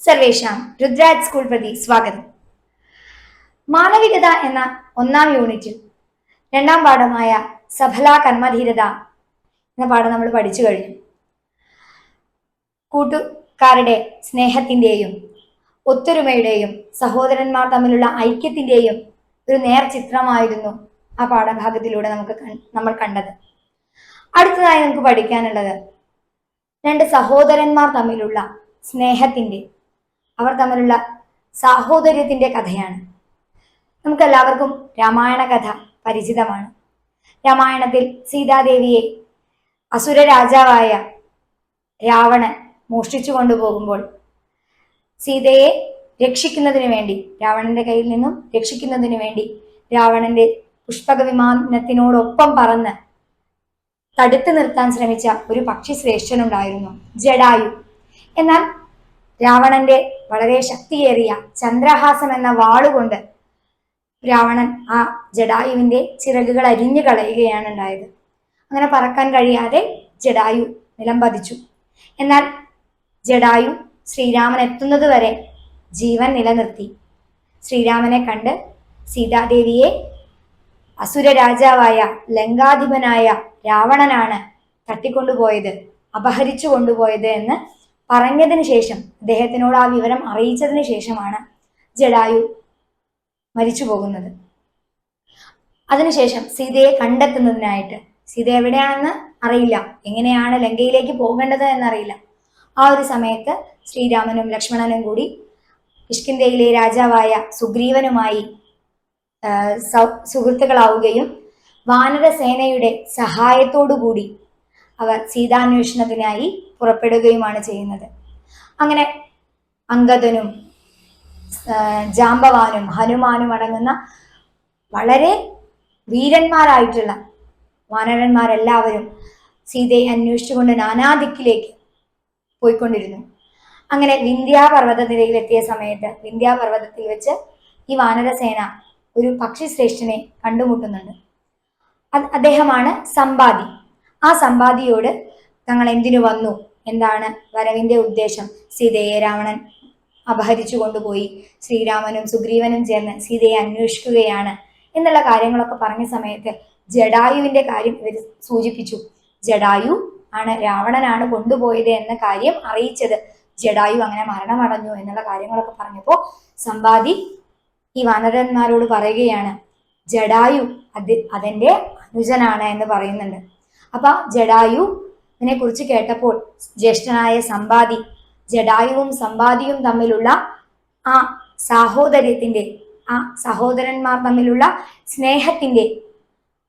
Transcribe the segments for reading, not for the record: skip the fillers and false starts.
സർവേഷാം Rudraj school പ്രതി സ്വാഗതം. മാനവികത എന്ന ഒന്നാം യൂണിറ്റിൽ രണ്ടാം പാഠമായ സഫലാ കർമ്മധീരത എന്ന പാഠം നമ്മൾ പഠിച്ചു കഴിഞ്ഞു. കൂട്ടുകാരുടെ സ്നേഹത്തിൻ്റെയും ഒത്തൊരുമയുടെയും സഹോദരന്മാർ തമ്മിലുള്ള ഐക്യത്തിൻ്റെയും ഒരു നേർചിത്രമായിരുന്നു ആ പാഠഭാഗത്തിലൂടെ നമ്മൾ കണ്ടത്. അടുത്തതായി നമുക്ക് പഠിക്കാനുള്ളത് രണ്ട് സഹോദരന്മാർ തമ്മിലുള്ള സ്നേഹത്തിൻ്റെ, അവർ തമ്മിലുള്ള സാഹോദര്യത്തിന്റെ കഥയാണ്. നമുക്കെല്ലാവർക്കും രാമായണ കഥ പരിചിതമാണ്. രാമായണത്തിൽ സീതാദേവിയെ അസുര രാജാവായ രാവണൻ മോഷ്ടിച്ചു കൊണ്ടുപോകുമ്പോൾ സീതയെ രക്ഷിക്കുന്നതിന് വേണ്ടി, രാവണന്റെ കയ്യിൽ നിന്നും രക്ഷിക്കുന്നതിന് വേണ്ടി രാവണന്റെ പുഷ്പക വിമാനത്തിനോടൊപ്പം പറന്ന് തടുത്തു നിർത്താൻ ശ്രമിച്ച ഒരു പക്ഷി ശ്രേഷ്ഠനുണ്ടായിരുന്നു, ജടായു. എന്നാൽ രാവണന്റെ വളരെ ശക്തിയേറിയ ചന്ദ്രഹാസം എന്ന വാളുകൊണ്ട് രാവണൻ ആ ജടായുവിന്റെ ചിറകുകൾ അരിഞ്ഞു കളയുകയാണ് ഉണ്ടായത്. അങ്ങനെ പറക്കാൻ കഴിയാതെ ജടായു നിലംപതിച്ചു. എന്നാൽ ജടായു ശ്രീരാമൻ എത്തുന്നത് വരെ ജീവൻ നിലനിർത്തി. ശ്രീരാമനെ കണ്ട് സീതാദേവിയെ അസുര രാജാവായ ലങ്കാധിപനായ രാവണനാണ് തട്ടിക്കൊണ്ടുപോയത്, അപഹരിച്ചു കൊണ്ടുപോയത് എന്ന് പറഞ്ഞതിന് ശേഷം, അദ്ദേഹത്തിനോട് ആ വിവരം അറിയിച്ചതിന് ശേഷമാണ് ജടായു മരിച്ചു പോകുന്നത്. അതിനുശേഷം സീതയെ കണ്ടെത്തുന്നതിനായിട്ട്, സീത എവിടെയാണെന്ന് അറിയില്ല, എങ്ങനെയാണ് ലങ്കയിലേക്ക് പോകേണ്ടത് എന്നറിയില്ല. ആ ഒരു സമയത്ത് ശ്രീരാമനും ലക്ഷ്മണനും കൂടി കിഷ്കിന്ധയിലെ രാജാവായ സുഗ്രീവനുമായി സുഹൃത്തുക്കളാവുകയും വാനരസേനയുടെ സഹായത്തോടുകൂടി അവർ സീതാന്വേഷണത്തിനായി പുറപ്പെടുകയുമാണ് ചെയ്യുന്നത്. അങ്ങനെ അംഗദനും ജാംബവാനും ഹനുമാനും അടങ്ങുന്ന വളരെ വീരന്മാരായിട്ടുള്ള വാനരന്മാരെല്ലാവരും സീതയെ അന്വേഷിച്ചുകൊണ്ട് നാനാദിക്കിലേക്ക് പോയിക്കൊണ്ടിരുന്നു. അങ്ങനെ വിന്ധ്യാപർവ്വത നിരയിലെത്തിയ സമയത്ത് വിന്ധ്യാപർവ്വതത്തിൽ വെച്ച് ഈ വാനരസേന ഒരു പക്ഷിശ്രേഷ്ഠനെ കണ്ടുമുട്ടുന്നുണ്ട്. അദ്ദേഹമാണ് സമ്പാദി. ആ സമ്പാദിയോട് തങ്ങൾ എന്തിനു വന്നു, എന്താണ് വരവിന്റെ ഉദ്ദേശം, സീതയെ രാവണൻ അപഹരിച്ചു കൊണ്ടുപോയി, ശ്രീരാമനും സുഗ്രീവനും ചേർന്ന് സീതയെ അന്വേഷിക്കുകയാണ് എന്നുള്ള കാര്യങ്ങളൊക്കെ പറഞ്ഞ സമയത്ത് ജടായുവിന്റെ കാര്യം ഇവർ സൂചിപ്പിച്ചു. ജടായു ആണ് രാവണനാണ് കൊണ്ടുപോയത് എന്ന കാര്യം അറിയിച്ചത്. ജടായു അങ്ങനെ മരണമടഞ്ഞു എന്നുള്ള കാര്യങ്ങളൊക്കെ പറഞ്ഞപ്പോൾ സമ്പാദി ഈ വാനരന്മാരോട് പറയുകയാണ്, ജടായു അതെന്റെ അനുജനാണ് എന്ന് പറയുന്നുണ്ട്. അപ്പൊ ജടായുവിനെ കുറിച്ച് കേട്ടപ്പോൾ ജ്യേഷ്ഠനായ സമ്പാദി ജടായുവും സമ്പാദിയും തമ്മിലുള്ള ആ സാഹോദര്യത്തിന്റെ, ആ സഹോദരന്മാർ തമ്മിലുള്ള സ്നേഹത്തിന്റെ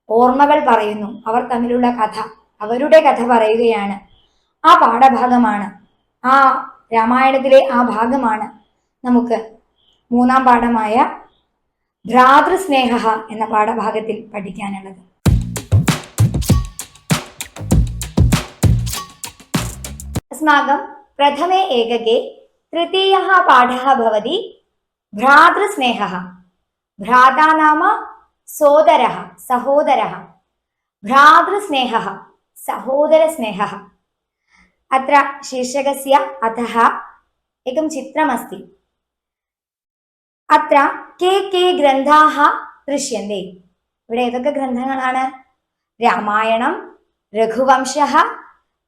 ഓർമ്മകൾ പറയുന്നു. അവർ തമ്മിലുള്ള കഥ, അവരുടെ കഥ പറയുകയാണ്. ആ പാഠഭാഗമാണ്, ആ രാമായണത്തിലെ ആ ഭാഗമാണ് നമുക്ക് മൂന്നാം പാഠമായ ഭ്രാതൃസ്നേഹ എന്ന പാഠഭാഗത്തിൽ പഠിക്കാനുള്ളത്. अस्माकं प्रथमे एकके तृतीयः पाठः भवति भ्रातृस्नेहः. भ्राता नाम सोदरः, सहोदरः. भ्रातृस्नेहः, सहोदरस्नेहः. अत्र शीर्षकस्य अधः एकं चित्रमस्ति. अत्र के ग्रन्थाः दृश्यन्ते. ഇവിടെ ഏതൊക്കെ ഗ്രന്ഥങ്ങളാണ്? രാമായണം, രഘുവംശः,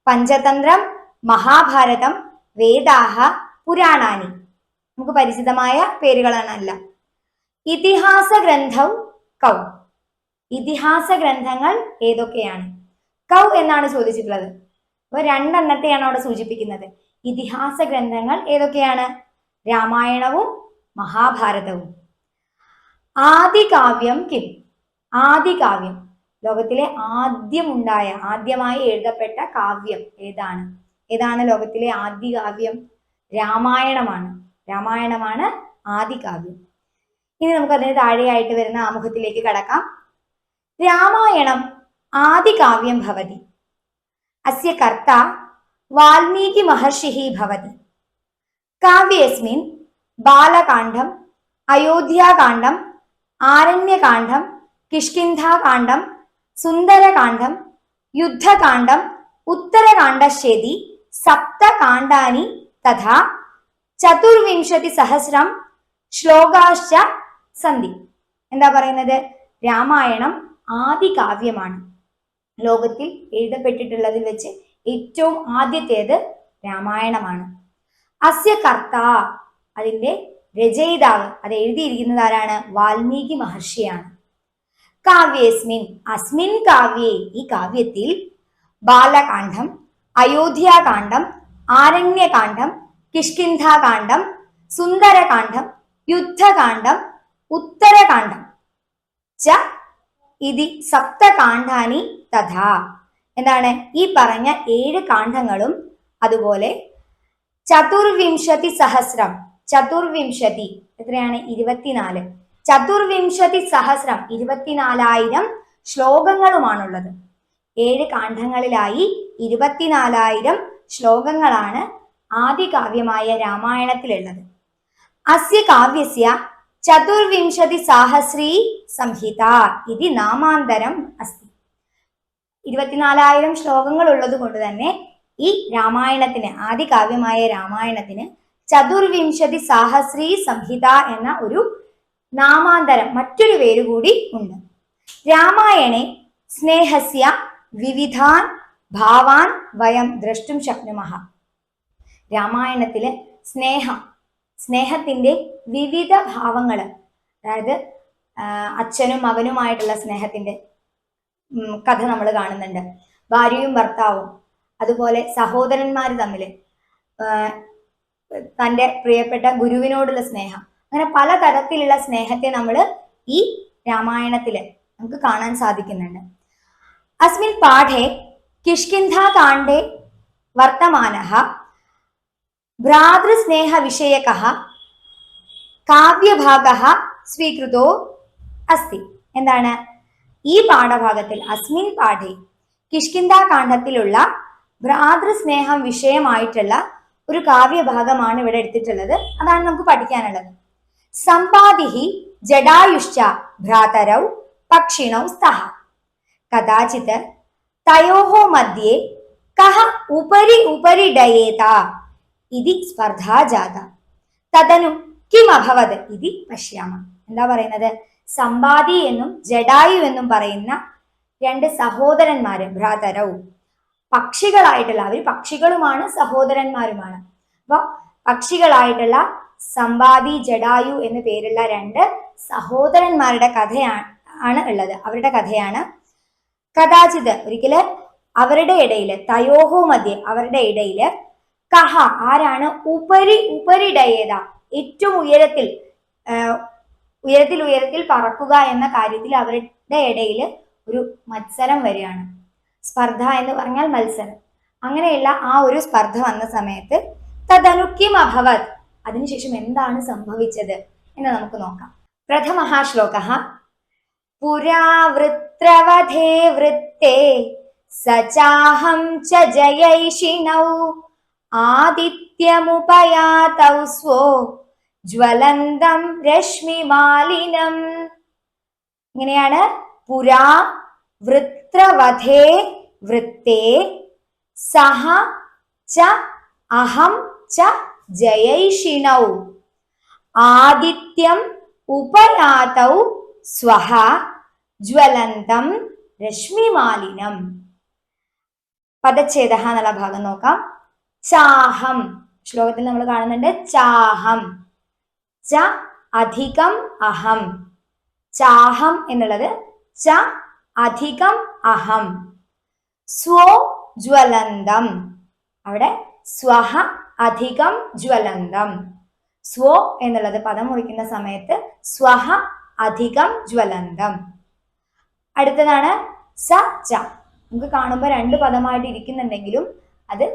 പഞ്ചതന്ത്രം, മഹാഭാരതം, വേദാഹ, പുരാണാനി. നമുക്ക് പരിചിതമായ പേരുകളാണല്ല. ഇതിഹാസ ഗ്രന്ഥം കൗ. ഇതിഹാസ ഗ്രന്ഥങ്ങൾ ഏതൊക്കെയാണ്? കൗ എന്നാണ് ചോദിച്ചിട്ടുള്ളത്. അപ്പൊ രണ്ടെണ്ണത്തെയാണ് അവിടെ സൂചിപ്പിക്കുന്നത്. ഇതിഹാസ ഗ്രന്ഥങ്ങൾ ഏതൊക്കെയാണ്? രാമായണവും മഹാഭാരതവും. ആദികാവ്യം കിം. ആദികാവ്യം, ലോകത്തിലെ ആദ്യമായി എഴുതപ്പെട്ട കാവ്യം ഏതാണ്? ഏതാണ് ലോകത്തിലെ ആദ്യ കാവ്യം? രാമായണമാണ്. രാമായണമാണ് ആദികാവ്യം. ഇനി നമുക്ക് അതിന് താഴെയായിട്ട് വരുന്ന ആമുഖത്തിലേക്ക് കടക്കാം. രാമായണം ആദികാവ്യം ഭവതി. അസ്യ കർത്ത വാൽമീകി മഹർഷിഃ ഭവതി. കാവ്യേസ്മിൻ ബാലകാണ്ഡം, അയോധ്യാകാണ്ഡം, ആരണ്യകാണ്ഡം, കിഷ്കിന്ധാകാണ്ഡം, സുന്ദരകാണ്ഡം, യുദ്ധകാണ്ഡം, ഉത്തരകാണ്ഡശ്ചേതി സപ്തകാണ്ഡാനി തഥാ ചതുർവിംശതി സഹസ്രം ശ്ലോകാശ്ച സന്ധി. എന്താ പറയുന്നത്? രാമായണം ആദി കാവ്യമാണ്. ലോകത്തിൽ എഴുതപ്പെട്ടിട്ടുള്ളതിൽ വെച്ച് ഏറ്റവും ആദ്യത്തേത് രാമായണമാണ്. അസ്യ കർത്ത, അതിന്റെ രചയിതാവ്, അത് എഴുതിയിരിക്കുന്നത് ആരാണ്? വാൽമീകി മഹർഷിയാണ്. കാവ്യേസ്മിൻ, അസ്മിൻ കാവ്യേ, ഈ കാവ്യത്തിൽ ബാലകാന്ഡം, അയോധ്യാകാന്ഡം, ആരണ്യകാന്ഡം, കിഷ്കിന്ധാകാന്ഡം, സുന്ദരകാന്ഡം, യുദ്ധകാന്ഡം, ഉത്തരകാന്ഡം ച ഇതി സപ്തകാന്ഡാനി തഥാ. എന്താണ്? ഈ പറഞ്ഞ 7 കാണ്ഡങ്ങളും അതുപോലെ ചതുർവിംശതി സഹസ്രം, ചതുർവിംശതി എത്രയാണ്? 24. ചതുർവിംശതി സഹസ്രം 24,000 ശ്ലോകങ്ങളുമാണുള്ളത്. 7 കാണ്ഡങ്ങളിലായി 24,000 ശ്ലോകങ്ങളാണ് ആദി കാവ്യമായ രാമായണത്തിലുള്ളത്. അസ്യ കാവ്യസ്യ ചതുർവിംശതി സാഹസ്രീ സംഹിത ഇതി നാമാന്തരം അസ്തി. 24,000 ശ്ലോകങ്ങൾ ഉള്ളത് കൊണ്ട് തന്നെ ഈ രാമായണത്തിന്, ആദി കാവ്യമായ രാമായണത്തിന് ചതുർവിംശതി സാഹസ്രീ സംഹിത എന്ന ഒരു നാമാന്തരം, മറ്റൊരു പേര് കൂടി ഉണ്ട്. രാമായണേ സ്നേഹസ്യ വിവിധാൻ ഭാവാൻ വയം ദ്രഷ്ടും ശക്നുമഃ. രാമായണത്തില് സ്നേഹത്തിന്റെ വിവിധ ഭാവങ്ങൾ, അതായത് അച്ഛനും മകനുമായിട്ടുള്ള സ്നേഹത്തിന്റെ കഥ നമ്മൾ കാണുന്നുണ്ട്. ഭാര്യയും ഭർത്താവും, അതുപോലെ സഹോദരന്മാർ തമ്മിൽ, തൻ്റെ പ്രിയപ്പെട്ട ഗുരുവിനോടുള്ള സ്നേഹം, അങ്ങനെ പല തരത്തിലുള്ള സ്നേഹത്തെ നമ്മൾ ഈ രാമായണത്തിൽ നമുക്ക് കാണാൻ സാധിക്കുന്നുണ്ട്. അസ്മിൻ പാഠേ കിഷ്കിന്ധാകാണ്ഡേ വർത്തമാനഃ ഭ്രാതൃസ്നേഹ വിഷയകഃ കാവ്യഭാഗഃ സ്വീകൃതോ അസ്തി. എന്താണ്? ഈ പാഠഭാഗത്തിൽ അസ്മിൻ പാഠേ കിഷ്കിന്ധാകാണ്ഡത്തിലുള്ള ഭ്രാതൃസ്നേഹം വിഷയമായിട്ടുള്ള ഒരു കാവ്യഭാഗമാണ് ഇവിടെ എടുത്തിട്ടുള്ളത്. അതാണ് നമുക്ക് പഠിക്കാനുള്ളത്. സമ്പാദിഹി ജഡായുശ്ച ഭ്രാതരൗ പക്ഷിണൗ സ്തഃ കദാചിത് തയോഹോ മധ്യേ കഹ ഉപരി ഉപരിഡയേത ഇതി സ്പർധാ ജാത തദനു കിം അഭവത് ഇതി പശ്യാമ. എന്താ പറയുന്നത്? സമ്പാദി എന്നും ജഡായു എന്നും പറയുന്ന 2 സഹോദരന്മാര്, ഭ്രാതരൗ, പക്ഷികളായിട്ടുള്ള, അവർ പക്ഷികളുമാണ് സഹോദരന്മാരുമാണ്. അപ്പൊ പക്ഷികളായിട്ടുള്ള സമ്പാദി ജഡായു എന്നു പേരുള്ള 2 സഹോദരന്മാരുടെ കഥയാണ് ഉള്ളത്. അവരുടെ കഥയാണ്. കഥാചിത്, ഒരിക്കല് അവരുടെ ഇടയില്, തയോഹോ മധ്യേ, അവരുടെ ഇടയില്, കഹ, ആരാണ്? ഉപരി ഉപരിഡയേത, ഏറ്റവും ഉയരത്തിൽ ഉയരത്തിൽ പറക്കുക എന്ന കാര്യത്തിൽ അവരുടെ ഇടയിൽ ഒരു മത്സരം വരികയാണ്. സ്പർദ്ധ എന്ന് പറഞ്ഞാൽ മത്സരം. അങ്ങനെയുള്ള ആ ഒരു സ്പർദ്ധ വന്ന സമയത്ത് തദനു കിം അഭവത്, അതിനുശേഷം എന്താണ് സംഭവിച്ചത് എന്ന് നമുക്ക് നോക്കാം. പ്രഥമഃ ശ്ലോകഃ. പുരാ വൃത്രവധേ വൃത്തേ സചാഹം ച ജയൈഷിണൗ ആദിത്യമുപയാതൗ സ്വോ ജ്വലന്തം രശ്മിമാലിനം. ഇങ്ങനെയാണ്. പുരാ വൃത്രവധേ വൃത്തേ സഹ ച അഹം ച ജയൈഷിണൗ ആദിത്യം ഉപയാതൗ സ്വഹ ജ്വലന്തം രശ്മിമാലിനം. പദച്ഛേദ എന്നുള്ള ഭാഗം നോക്കാം. ചാഹം, ശ്ലോകത്തിൽ നമ്മൾ കാണുന്നുണ്ട് ചാഹം, ച അധികം അഹം. ചാഹം എന്നുള്ളത് ച അധികം അഹം. സ്വോ ജ്വലന്തം, അവിടെ സ്വഹ അധികം ജ്വലന്തം. സ്വോ എന്നുള്ളത് പദം മുറിക്കുന്ന സമയത്ത് സ്വഹ അധികം ജ്വലന്തം. അടുത്തതാണ് സ ച. നമുക്ക് കാണുമ്പോൾ 2 പദമായിട്ട് ഇരിക്കുന്നുണ്ടെങ്കിലും അത്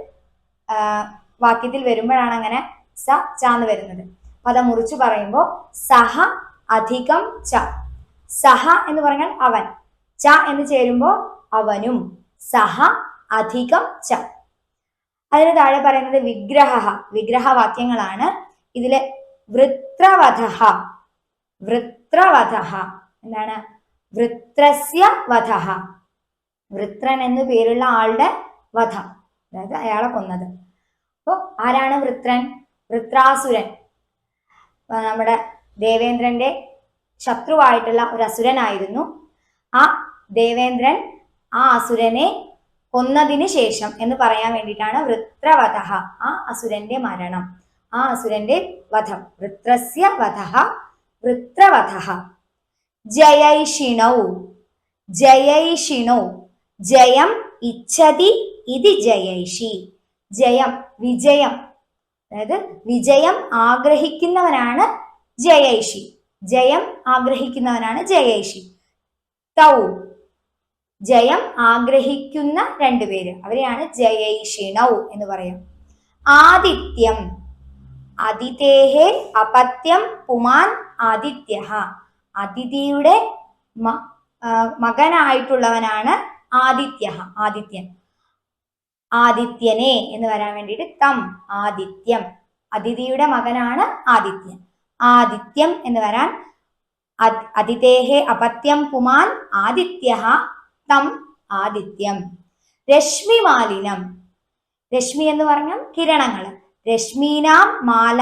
വാക്യത്തിൽ വരുമ്പോഴാണ് അങ്ങനെ സ ച എന്ന് വരുന്നത്. പദം മുറിച്ചു പറയുമ്പോൾ സഹ അധികം ച. സഹ എന്ന് പറഞ്ഞാൽ അവൻ, ച എന്ന് ചേരുമ്പോൾ അവനും. സഹ അധികം ച. അതിന് താഴെ പറയുന്നത് വിഗ്രഹ, വിഗ്രഹവാക്യങ്ങളാണ്. ഇതിലെ വൃത്രവധ, വൃത്രവധ എന്താണ്? വൃത്രസ്യ വധ, വൃത്രൻ എന്നു പേരുള്ള ആളുടെ വധം, അതായത് അയാളെ കൊന്നത്. അപ്പൊ ആരാണ് വൃത്രൻ? വൃത്രാസുരൻ നമ്മുടെ ദേവേന്ദ്രന്റെ ശത്രുവായിട്ടുള്ള ഒരു അസുരനായിരുന്നു. ആ ദേവേന്ദ്രൻ ആ അസുരനെ കൊന്നതിന് ശേഷം എന്ന് പറയാൻ വേണ്ടിയിട്ടാണ് വൃത്രവധ, ആ അസുരന്റെ മരണം, ആ അസുരന്റെ വധം. വൃത്രസ്യ വധഃ വൃത്രവധ. ജയൈഷിണൗ, ജയൈഷിണൗ, ജയം ഇച്ഛതി ഇതി ജയൈഷി. ജയം വിജയം, അതായത് വിജയം ആഗ്രഹിക്കുന്നവനാണ് ജയൈഷി. ജയം ആഗ്രഹിക്കുന്നവനാണ് ജയൈഷി. തൗ, ജയം ആഗ്രഹിക്കുന്ന രണ്ടുപേര്, അവരെയാണ് ജയൈഷിണൗ എന്ന് പറയാം. ആദിത്യം, അതിഥേഹേ അപത്യം പുമാൻ ആദിത്യഃ. അതിഥിയുടെ മകനായിട്ടുള്ളവനാണ് ആദിത്യഃ, ആദിത്യൻ. ആദിത്യനെ എന്ന് വരാൻ വേണ്ടിയിട്ട് തം, ആദിത്യം, അതിഥിയുടെ മകനാണ് ആദിത്യൻ. ആദിത്യം എന്ന് വരാൻ അതിഥേഹേ അപത്യം പുമാൻ ആദിത്യഃ തം ആദിത്യം. രശ്മിമാലിനം, രശ്മി എന്ന് പറഞ്ഞാൽ കിരണങ്ങൾ. രശ്മീനാം മാല,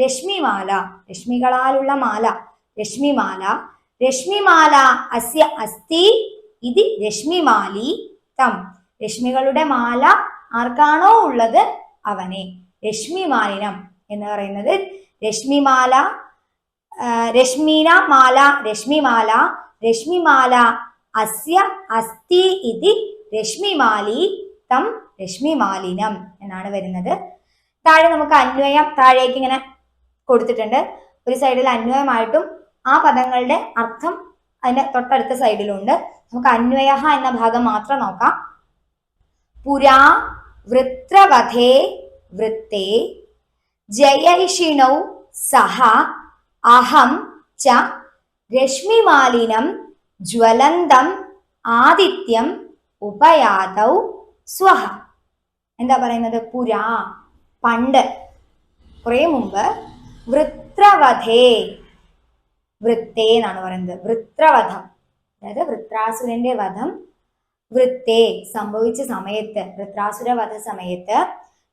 രശ്മിമാല, രശ്മികളാലുള്ള മാല, രശ്മിമാല. രശ്മിമാല അസ്യ അസ്തി ഇതി രശ്മിമാലി തം. രശ്മികളുടെ മാല ആർക്കാണോ ഉള്ളത് അവനെ. രശ്മിമാലിനം എന്ന് പറയുന്നത് രശ്മിമാല, രശ്മീന മാല രശ്മിമാല, രശ്മിമാല അസ്യ അസ്തി ഇതി രശ്മിമാലി തം രശ്മിമാലിനം എന്നാണ് വരുന്നത്. താഴെ നമുക്ക് അന്വയം താഴേക്ക് ഇങ്ങനെ കൊടുത്തിട്ടുണ്ട്. ഒരു സൈഡിൽ അന്വയമായിട്ടും ആ പദങ്ങളുടെ അർത്ഥം അതിന്റെ തൊട്ടടുത്ത സൈഡിലുണ്ട്. നമുക്ക് അന്വയ എന്ന ഭാഗം മാത്രം നോക്കാം. പുരാ വൃത്രവധേ വൃത്തേ ജയൈഷിണൗ സഹ അഹം ച രശ്മിമാലിനം ജ്വലന്തം ആദിത്യം ഉപയാതൗ സ്വഹ. എന്താ പറയുന്നത്? പുരാ, പണ്ട്, കുറെ മുമ്പ്, വൃത്രവധേ, വൃത്തേ എന്നാണ് പറയുന്നത്. വൃത്രവധം, അതായത് വൃത്രാസുരന്റെ വധം വൃത്തേ സംഭവിച്ച സമയത്ത്, വൃത്രാസുര വധ സമയത്ത്,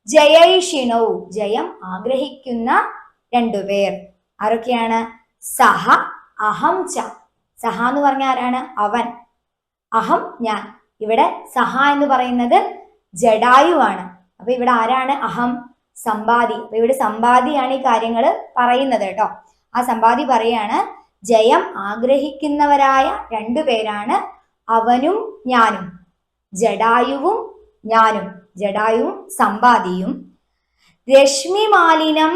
ജയൈഷിണൗ, ജയം ആഗ്രഹിക്കുന്ന രണ്ടുപേർ. ആരൊക്കെയാണ്? സഹ അഹം ച. സഹ എന്ന് പറഞ്ഞ ആരാണ്? അവൻ. അഹം ഞാൻ. ഇവിടെ സഹ എന്ന് പറയുന്നത് ജഡായുവാണ്. അപ്പൊ ഇവിടെ ആരാണ്? അഹം, സമ്പാദി. അപ്പൊ ഇവിടെ സമ്പാദിയാണ് ഈ കാര്യങ്ങൾ പറയുന്നത് കേട്ടോ. ആ സമ്പാദി പറയാണ് ജയം ആഗ്രഹിക്കുന്നവരായ രണ്ടുപേരാണ് അവനും ഞാനും, ജഡായുവും ഞാനും, ജഡായുവും സമ്പാദിയും. രശ്മിമാലിനം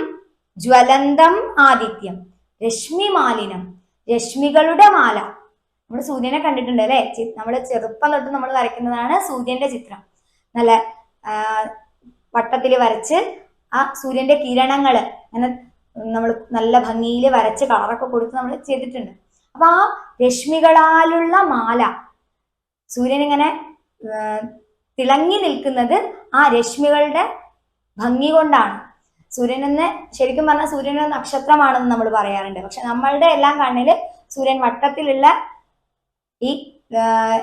ജ്വലന്തം ആദിത്യം. രശ്മിമാലിനം, രശ്മികളുടെ മാല. നമ്മൾ സൂര്യനെ കണ്ടിട്ടുണ്ട് അല്ലെ? നമ്മൾ ചെറുപ്പം തൊട്ട് നമ്മൾ വരയ്ക്കുന്നതാണ് സൂര്യന്റെ ചിത്രം. നല്ല വട്ടത്തിൽ വരച്ച് ആ സൂര്യന്റെ കിരണങ്ങള് അങ്ങനെ നമ്മൾ നല്ല ഭംഗിയിൽ വരച്ച് കളറൊക്കെ കൊടുത്ത് നമ്മൾ ചെയ്തിട്ടുണ്ട്. അപ്പൊ ആ രശ്മികളാലുള്ള മാല, സൂര്യൻ ഇങ്ങനെ തിളങ്ങി നിൽക്കുന്നത് ആ രശ്മികളുടെ ഭംഗി കൊണ്ടാണ്. സൂര്യൻ എന്ന് ശരിക്കും പറഞ്ഞാൽ സൂര്യൻ ഒരു നക്ഷത്രമാണെന്ന് നമ്മൾ പറയാറുണ്ട്. പക്ഷെ നമ്മളുടെ എല്ലാം കണ്ണില് സൂര്യൻ വട്ടത്തിലുള്ള ഈ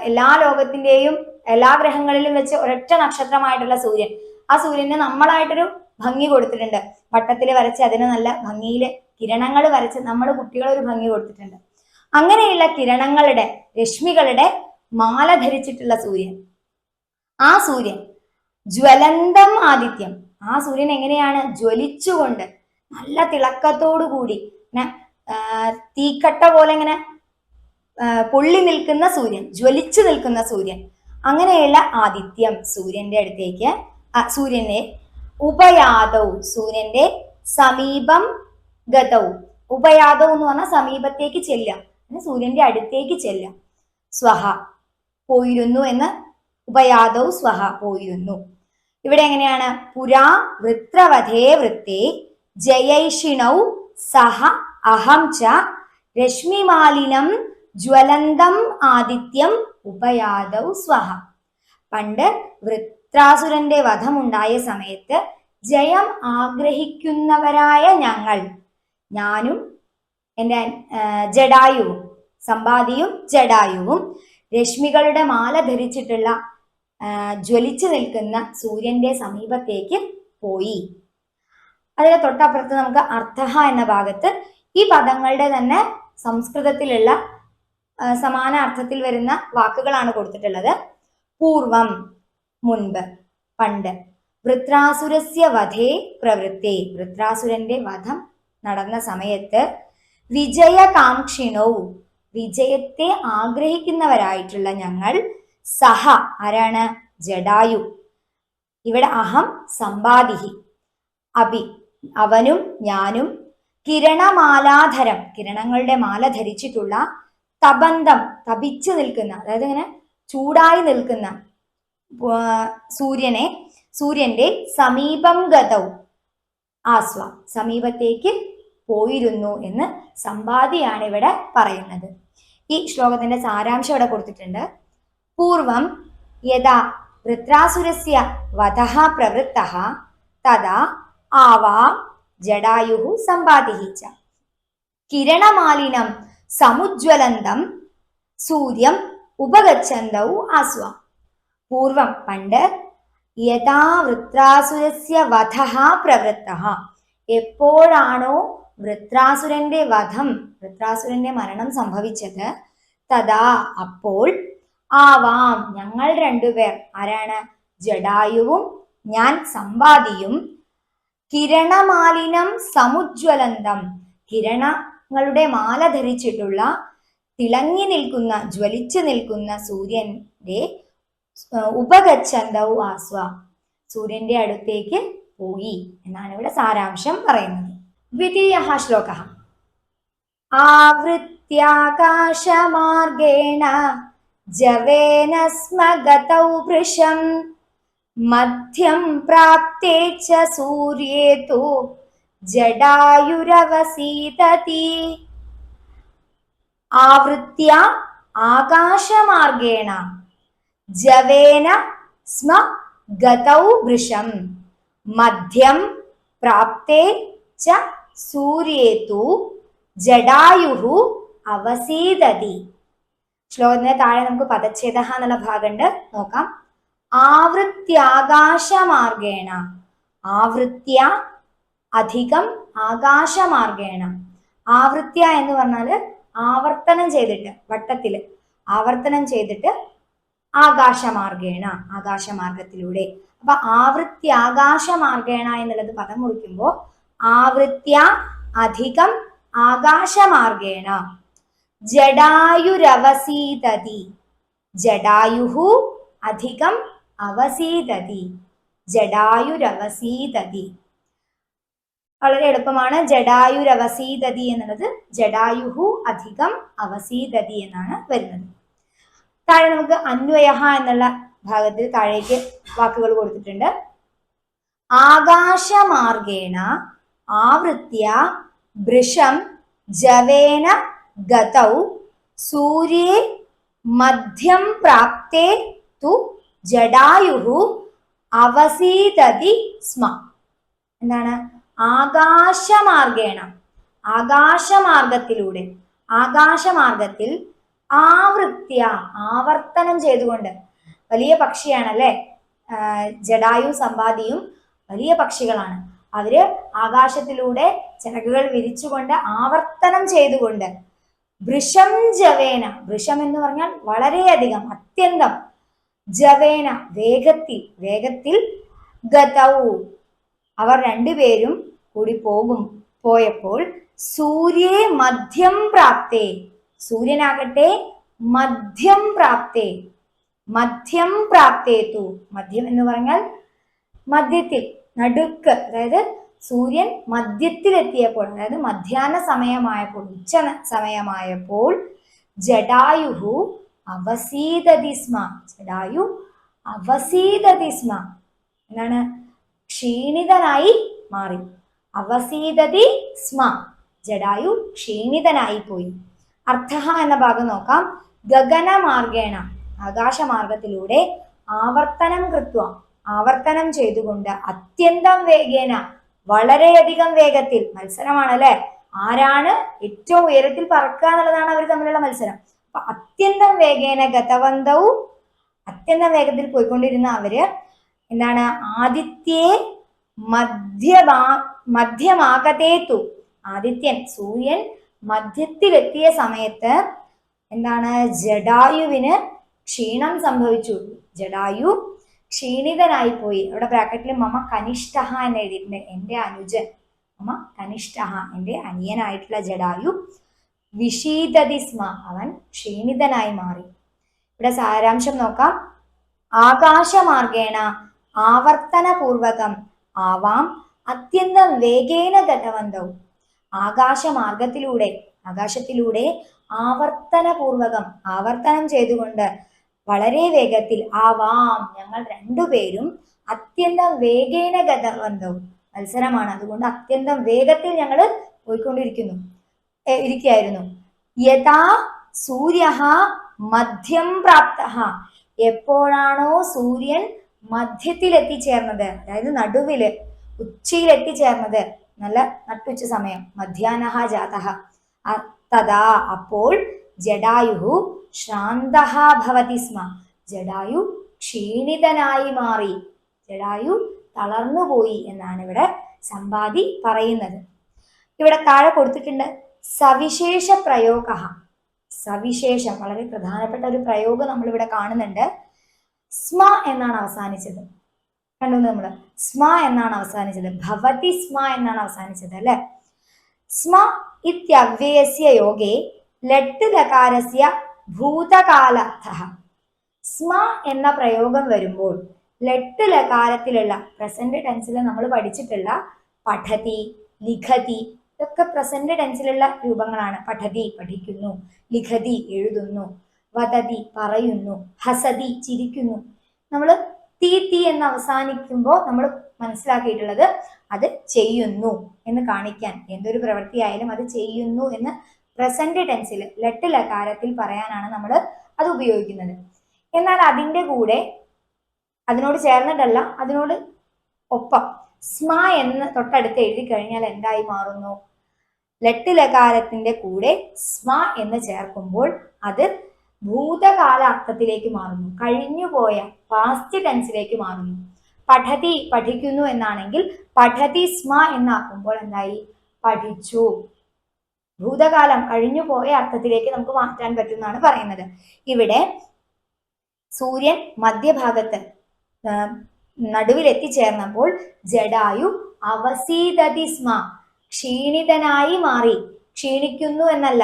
എല്ലാ ലോകത്തിന്റെയും എല്ലാ ഗ്രഹങ്ങളിലും വെച്ച് ഒരൊറ്റ നക്ഷത്രമായിട്ടുള്ള സൂര്യൻ, ആ സൂര്യന് നമ്മളായിട്ടൊരു ഭംഗി കൊടുത്തിട്ടുണ്ട്. വട്ടത്തിൽ വരച്ച് അതിന് നല്ല ഭംഗിയില് കിരണങ്ങൾ വരച്ച് നമ്മൾ കുട്ടികളൊരു ഭംഗി കൊടുത്തിട്ടുണ്ട്. അങ്ങനെയുള്ള കിരണങ്ങളുടെ രശ്മികളുടെ മാല ധരിച്ചിട്ടുള്ള സൂര്യൻ, ആ സൂര്യൻ ജ്വലന്തം ആദിത്യം. ആ സൂര്യൻ എങ്ങനെയാണ്? ജ്വലിച്ചുകൊണ്ട് നല്ല തിളക്കത്തോടു കൂടി തീക്കട്ട പോലെ ഇങ്ങനെ പൊള്ളി നിൽക്കുന്ന സൂര്യൻ, ജ്വലിച്ചു നിൽക്കുന്ന സൂര്യൻ. അങ്ങനെയുള്ള ആദിത്യം സൂര്യന്റെ അടുത്തേക്ക്, സൂര്യനെ ഉപയാതൗ, സൂര്യന്റെ സമീപം ഗതൗ. ഉപയാതൗ എന്ന് പറഞ്ഞാൽ സമീപത്തേക്ക് ചെല്ലാം, സൂര്യന്റെ അടുത്തേക്ക് ചെല്ലാം. സ്വഹ പോയിരുന്നു എന്ന്, ഉപയാതൗ സ്വഹ പോയിരുന്നു. ഇവിടെ എങ്ങനെയാണ്? പുരാ വൃത്രവധേ വൃത്തേ ജയൈഷിണൗ സഹ അഹം ച രശ്മിമാലിനം ജ്വലന്തം ആദിത്യം ഉപയാതൗ സ്വഹ. പണ്ട് വൃത്രാസുരന്റെ വധമുണ്ടായ സമയത്ത് ജയം ആഗ്രഹിക്കുന്നവരായ ഞങ്ങൾ, ഞാനും എൻ്റെ ജഡായുവും, സമ്പാദിയും ജഡായുവും രശ്മികളുടെ മാല ധരിച്ചിട്ടുള്ള ജ്വലിച്ചു നിൽക്കുന്ന സൂര്യന്റെ സമീപത്തേക്ക് പോയി. അതിന് തൊട്ടപ്പുറത്ത് നമുക്ക് അർത്ഥഃ എന്ന ഭാഗത്ത് ഈ പദങ്ങളുടെ തന്നെ സംസ്കൃതത്തിലുള്ള സമാന അർത്ഥത്തിൽ വരുന്ന വാക്കുകളാണ് കൊടുത്തിട്ടുള്ളത്. പൂർവം മുൻപ്, പണ്ട്. വൃത്രാസുരസ്യ വധേ പ്രവൃത്തി, വൃത്രാസുരന്റെ വധം നടന്ന സമയത്ത്. വിജയകാംക്ഷിണോ, വിജയത്തെ ആഗ്രഹിക്കുന്നവരായിട്ടുള്ള ഞങ്ങൾ. സഹ, ആരാണ്? ജടായു. ഇവിടെ അഹം സമ്പാദിഹി. അഭി, അവനും ഞാനും. കിരണമാലാധരം, കിരണങ്ങളുടെ മാല ധരിച്ചിട്ടുള്ള. തപന്തം, തപിച്ചു നിൽക്കുന്ന, അതായത് ഇങ്ങനെ ചൂടായി നിൽക്കുന്ന സൂര്യന്റെ സമീപം ഗതൗ ആസ്വ, സമീപത്തേക്ക് പോയിരുന്നു എന്ന് സമ്പാദിയാണ് ഇവിടെ പറയുന്നത്. ഈ ശ്ലോകത്തിന്റെ സാരാംശം ഇവിടെ കൊടുത്തിട്ടുണ്ട്. പൂർവം യഥാ വൃത്രാസുരസ്യ വധഃ പ്രവൃത്തഃ തഥാ ആവാ ജടായുഃ സമ്പാദിഃ ച. കിരണമാലിനം സമുജ്വലന്തം സൂര്യം ഉപഗച്ഛന്തൗ ആസ്വ. പൂർവം, പണ്ട്. യഥാ വൃത്രാസുരസ്യ വധഃ പ്രവൃത്തഃ, എപ്പോഴാണോ വൃത്രാസുരന്റെ വധം, വൃത്രാസുരന്റെ മരണം സംഭവിച്ചത്. തഥാ, അപ്പോൾ. ആവാം, ഞങ്ങൾ രണ്ടുപേർ, ആരാണ്? ജടായുവും ഞാൻ സമ്പാദിയും. കിരണമാലിനം സമുജ്വലന്തം, കിരണങ്ങളുടെ മാല ധരിച്ചിട്ടുള്ള, തിളങ്ങി നിൽക്കുന്ന, ജ്വലിച്ചു നിൽക്കുന്ന സൂര്യന്റെ ഉപഗച്ഛന്തൗ ആസ്വ, സൂര്യന്റെ അടുത്തേക്ക് പോയി എന്നാണ് ഇവിടെ സാരാംശം പറയുന്നത്. ദ്വിതീയഃ ശ്ലോകഃ. ആവൃത്യാകാശമാർഗേണ ജവേന സ്മ ഗതൗ വൃഷം മധ്യം പ്രാപ്തേ ച സൂര്യേ തു ജടായുരവസീതതി. ആവൃത്യ ആകാശമാർഗേണ ജവേന സ്മ ഗതൗ വൃഷം മധ്യം പ്രാപ്തേ ച സൂര്യേ തു ജടായുഃ അവസീതതി. ശ്ലോകത്തിന് താഴെ നമുക്ക് പദച്ഛേദഃ എന്നുള്ള ഭാഗമുണ്ട്, നോക്കാം. ആവൃത്യാകാശമാർഗേണ, ആവൃത്യ അധികം ആകാശമാർഗേണ. ആവൃത്യ എന്ന് പറഞ്ഞാൽ ആവർത്തനം ചെയ്തിട്ട്, വട്ടത്തില് ആവർത്തനം ചെയ്തിട്ട്. ആകാശമാർഗേണ, ആകാശമാർഗത്തിലൂടെ. അപ്പൊ ആവൃത്യാകാശമാർഗേണ എന്നുള്ളത് പദം മുറിക്കുമ്പോൾ ആവൃത്യ അധികം ആകാശമാർഗേണ. ജടായുരവസീതതി, ജടായുഃ അധികം അവസീതതി, ജടായുരവസീതതി. വളരെ എളുപ്പമാണ്. ജടായുരവസീതതി എന്നുള്ളത് ജടായുഃ അധികം അവസീതതി എന്നാണ് വരുന്നത്. താഴെ നമുക്ക് അന്വയഃ എന്നുള്ള ഭാഗത്തിൽ താഴേക്ക് വാക്കുകൾ കൊടുത്തിട്ടുണ്ട്. ആകാശമാർഗേണ ആവൃത്യ വൃഷം ജവേന ഗതൗ സൂര്യേ മധ്യം പ്രാപ്തേ തു ജടായുഃ അവസീതതി സ്മ. എന്താണ്? ആകാശമാർഗേണ, ആകാശമാർഗത്തിലൂടെ, ആകാശമാർഗത്തിൽ. ആവൃത്യ, ആവർത്തനം ചെയ്തുകൊണ്ട്. വലിയ പക്ഷിയാണല്ലേ ജടായു സമ്പാദിയും, വലിയ പക്ഷികളാണ്. അവര് ആകാശത്തിലൂടെ ചിറകുകൾ വിരിച്ചുകൊണ്ട് ആവർത്തനം ചെയ്തുകൊണ്ട്. വൃഷം ജവേന, വൃഷം എന്ന് പറഞ്ഞാൽ വളരെയധികം, അത്യന്തം. ജവേന വേഗത്തിൽ, വേഗത്തിൽ. ഗതൗ അവർ രണ്ടുപേരും കൂടി പോയപ്പോൾ. സൂര്യേ മധ്യം പ്രാപ്തേ, സൂര്യനാകട്ടെ മധ്യം പ്രാപ്തേ, മധ്യം പ്രാപ്തേതു. മധ്യം എന്ന് പറഞ്ഞാൽ മധ്യത്തിൽ, നടുക്ക്. അതായത് സൂര്യൻ മധ്യത്തിലെത്തിയപ്പോൾ, അതായത് മധ്യാഹ്ന സമയമായപ്പോൾ, ഉച്ച സമയമായപ്പോൾ. ജടായുഃ അവസീതതി സ്മ, ജടായു അവസീതതി സ്മ. എന്താണ്? ക്ഷീണിതനായി മാറി. അവസീതതി സ്മ, ജടായു ക്ഷീണിതനായി പോയി. അർത്ഥഃ എന്ന ഭാഗം നോക്കാം. ഗഗനമാർഗേണ, ആകാശമാർഗത്തിലൂടെ. ആവർത്തനം കൃത്വ, ആവർത്തനം ചെയ്തുകൊണ്ട്. അത്യന്തം വേഗേന, വളരെയധികം വേഗത്തിൽ. മത്സരമാണ് അല്ലെ, ആരാണ് ഏറ്റവും ഉയരത്തിൽ പറക്കുക എന്നുള്ളതാണ് അവർ തമ്മിലുള്ള മത്സരം. അപ്പൊ അത്യന്തം വേഗേന ഗതവന്തൗ, അത്യന്തം വേഗത്തിൽ പോയിക്കൊണ്ടിരുന്ന അവര്. എന്താണ്? ആദിത്യേ മധ്യമാകതേതു, ആദിത്യൻ സൂര്യൻ മധ്യത്തിലെത്തിയ സമയത്ത് എന്താണ്, ജടായുവിന് ക്ഷീണം സംഭവിച്ചു. ജടായു ക്ഷീണിതനായി പോയി. അവിടെ ബ്രാക്കറ്റിൽ മമ കനിഷ്ഠ എന്ന് എഴുതിയിട്ടുണ്ട്, എൻ്റെ അനുജൻ. മമ കനിഷ്ഠ, എൻ്റെ അനിയനായിട്ടുള്ള ജടായു വിഷീദതി സ്മ, അവൻ ക്ഷീണിതനായി മാറി. ഇവിടെ സാരാംശം നോക്കാം. ആകാശമാർഗേണ ആവർത്തനപൂർവകം ആവാം അത്യന്തം വേഗേന ഗതവന്തൗ. ആകാശത്തിലൂടെ ആവർത്തനപൂർവകം, ആവർത്തനം ചെയ്തുകൊണ്ട് വളരെ വേഗത്തിൽ, ആവാം ഞങ്ങൾ രണ്ടുപേരും അത്യന്തം വേഗേന ഗതവന്തൗ, മത്സരമാണ്, അതുകൊണ്ട് അത്യന്തം വേഗത്തിൽ ഞങ്ങൾ ഇരിക്കുകയായിരുന്നു. യഥാ സൂര്യ മധ്യം പ്രാപ്ത, എപ്പോഴാണോ സൂര്യൻ മധ്യത്തിൽ എത്തിച്ചേർന്നത്, അതായത് നടുവില് ഉച്ചയിൽ എത്തിച്ചേർന്നത്, നല്ല നട്ടുച്ച സമയം, മധ്യാഹ്നഃ ജാതഃ, തഥാ അപ്പോൾ ജടായു ശ്രാന്തഃ ഭവതി സ്മ, ജടായു ക്ഷീണിതനായി മാറി, ജടായു തളർന്നുപോയി എന്നാണ് ഇവിടെ സമ്പാദി പറയുന്നത്. ഇവിടെ താഴെ കൊടുത്തിട്ടുണ്ട് സവിശേഷ പ്രയോഗ. സവിശേഷം, വളരെ പ്രധാനപ്പെട്ട ഒരു പ്രയോഗം നമ്മൾ ഇവിടെ കാണുന്നുണ്ട്. സ്മ എന്നാണ് അവസാനിച്ചത്, കണ്ടു നമ്മള്, സ്മ എന്നാണ് അവസാനിച്ചത്, ഭവതി സ്മ എന്നാണ് അവസാനിച്ചത് അല്ലെ. സ്മ ഇത്യവ്യയസ്യ യോഗേ ലട്ട് ലകാരസ്യ ഭൂതകാലാർത്ഥഃ. സ്മ എന്ന പ്രയോഗം വരുമ്പോൾ ലട്ട് ലകാരത്തിലുള്ള, പ്രസന്റ് ടെൻസിൽ നമ്മൾ പഠിച്ചിട്ടുള്ള പഠതി, ലിഖതി, ഇതൊക്കെ പ്രസന്റ് ടെൻസിലുള്ള രൂപങ്ങളാണ്. പഠതി പഠിക്കുന്നു, ലിഖതി എഴുതുന്നു, വദതി പറയുന്നു, ഹസതി ചിരിക്കുന്നു. നമ്മൾ തീ എന്ന് അവസാനിക്കുമ്പോൾ നമ്മൾ മനസ്സിലാക്കിയിട്ടുള്ളത് അത് ചെയ്യുന്നു എന്ന് കാണിക്കാൻ, എന്തൊരു പ്രവൃത്തിയായാലും അത് ചെയ്യുന്നു എന്ന് പ്രസന്റ് ടെൻസിൽ ലട്ട് ലകാരത്തിൽ പറയാനാണ് നമ്മൾ അത് ഉപയോഗിക്കുന്നത്. എന്നാൽ അതിൻ്റെ കൂടെ, അതിനോട് ചേർന്നിട്ടല്ല, അതിനോട് ഒപ്പം സ്മ എന്ന് തൊട്ടടുത്ത് എഴുതി കഴിഞ്ഞാൽ എന്തായി മാറുന്നു? ലട്ട് ലകാരത്തിന്റെ കൂടെ സ്മ എന്ന് ചേർക്കുമ്പോൾ അത് ഭൂതകാല അർത്ഥത്തിലേക്ക് മാറുന്നു, കഴിഞ്ഞുപോയ പാസ്റ്റ് ടെൻസിലേക്ക് മാറുന്നു. പഠതി പഠിക്കുന്നു എന്നാണെങ്കിൽ പഠതി സ്മ എന്നാക്കുമ്പോൾ എന്തായി? പഠിച്ചു. ഭൂതകാലം കഴിഞ്ഞുപോയ അർത്ഥത്തിലേക്ക് നമുക്ക് മാറ്റാൻ പറ്റുമെന്നാണ് പറയുന്നത്. ഇവിടെ സൂര്യൻ മധ്യഭാഗത്ത് നടുവിൽ എത്തിച്ചേർന്നപ്പോൾ ജടായു അവസീദതി സ്മ, ക്ഷീണിതനായി മാറി. ക്ഷീണിക്കുന്നു എന്നല്ല,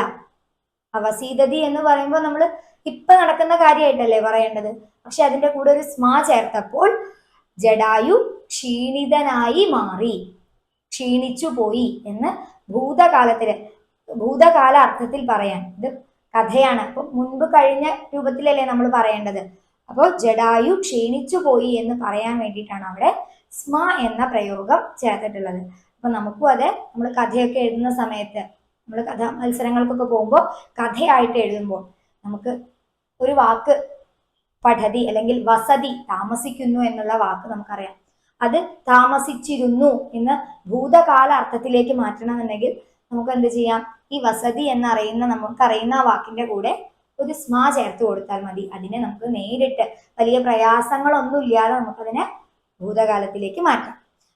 അവസീദതി എന്ന് പറയുമ്പോൾ നമ്മൾ ഇപ്പൊ നടക്കുന്ന കാര്യമായിട്ടല്ലേ പറയേണ്ടത്. പക്ഷെ അതിന്റെ കൂടെ ഒരു സ്മ ചേർത്തപ്പോൾ ജടായു ക്ഷീണിതനായി മാറി, ക്ഷീണിച്ചു പോയി എന്ന് ഭൂതകാല അർത്ഥത്തിൽ പറയാൻ. ഇത് കഥയാണ്, അപ്പൊ മുൻപ് കഴിഞ്ഞ രൂപത്തിലല്ലേ നമ്മൾ പറയേണ്ടത്. അപ്പോൾ ജടായു ക്ഷീണിച്ചു പോയി എന്ന് പറയാൻ വേണ്ടിയിട്ടാണ് അവിടെ സ്മ എന്ന പ്രയോഗം ചേർത്തിട്ടുള്ളത്. അപ്പൊ നമുക്കും അതെ, നമ്മൾ കഥയൊക്കെ എഴുതുന്ന സമയത്ത്, നമ്മൾ കഥ മത്സരങ്ങൾക്കൊക്കെ പോകുമ്പോൾ കഥയായിട്ട് എഴുതുമ്പോൾ നമുക്ക് ഒരു വാക്ക് പഠതി അല്ലെങ്കിൽ വസതി, താമസിക്കുന്നു എന്നുള്ള വാക്ക് നമുക്കറിയാം. അത് താമസിച്ചിരുന്നു എന്ന് ഭൂതകാല അർത്ഥത്തിലേക്ക് മാറ്റണമെന്നുണ്ടെങ്കിൽ നമുക്ക് എന്ത് ചെയ്യാം? ഈ വസതി നമുക്കറിയുന്ന ആ വാക്കിന്റെ കൂടെ ഒരു സ്മ ചേർത്ത് കൊടുത്താൽ മതി. അതിനെ നമുക്ക് നേരിട്ട് വലിയ പ്രയാസങ്ങളൊന്നും ഇല്ലാതെ നമുക്കതിനെ ഭൂതകാലത്തിലേക്ക് മാറ്റാം.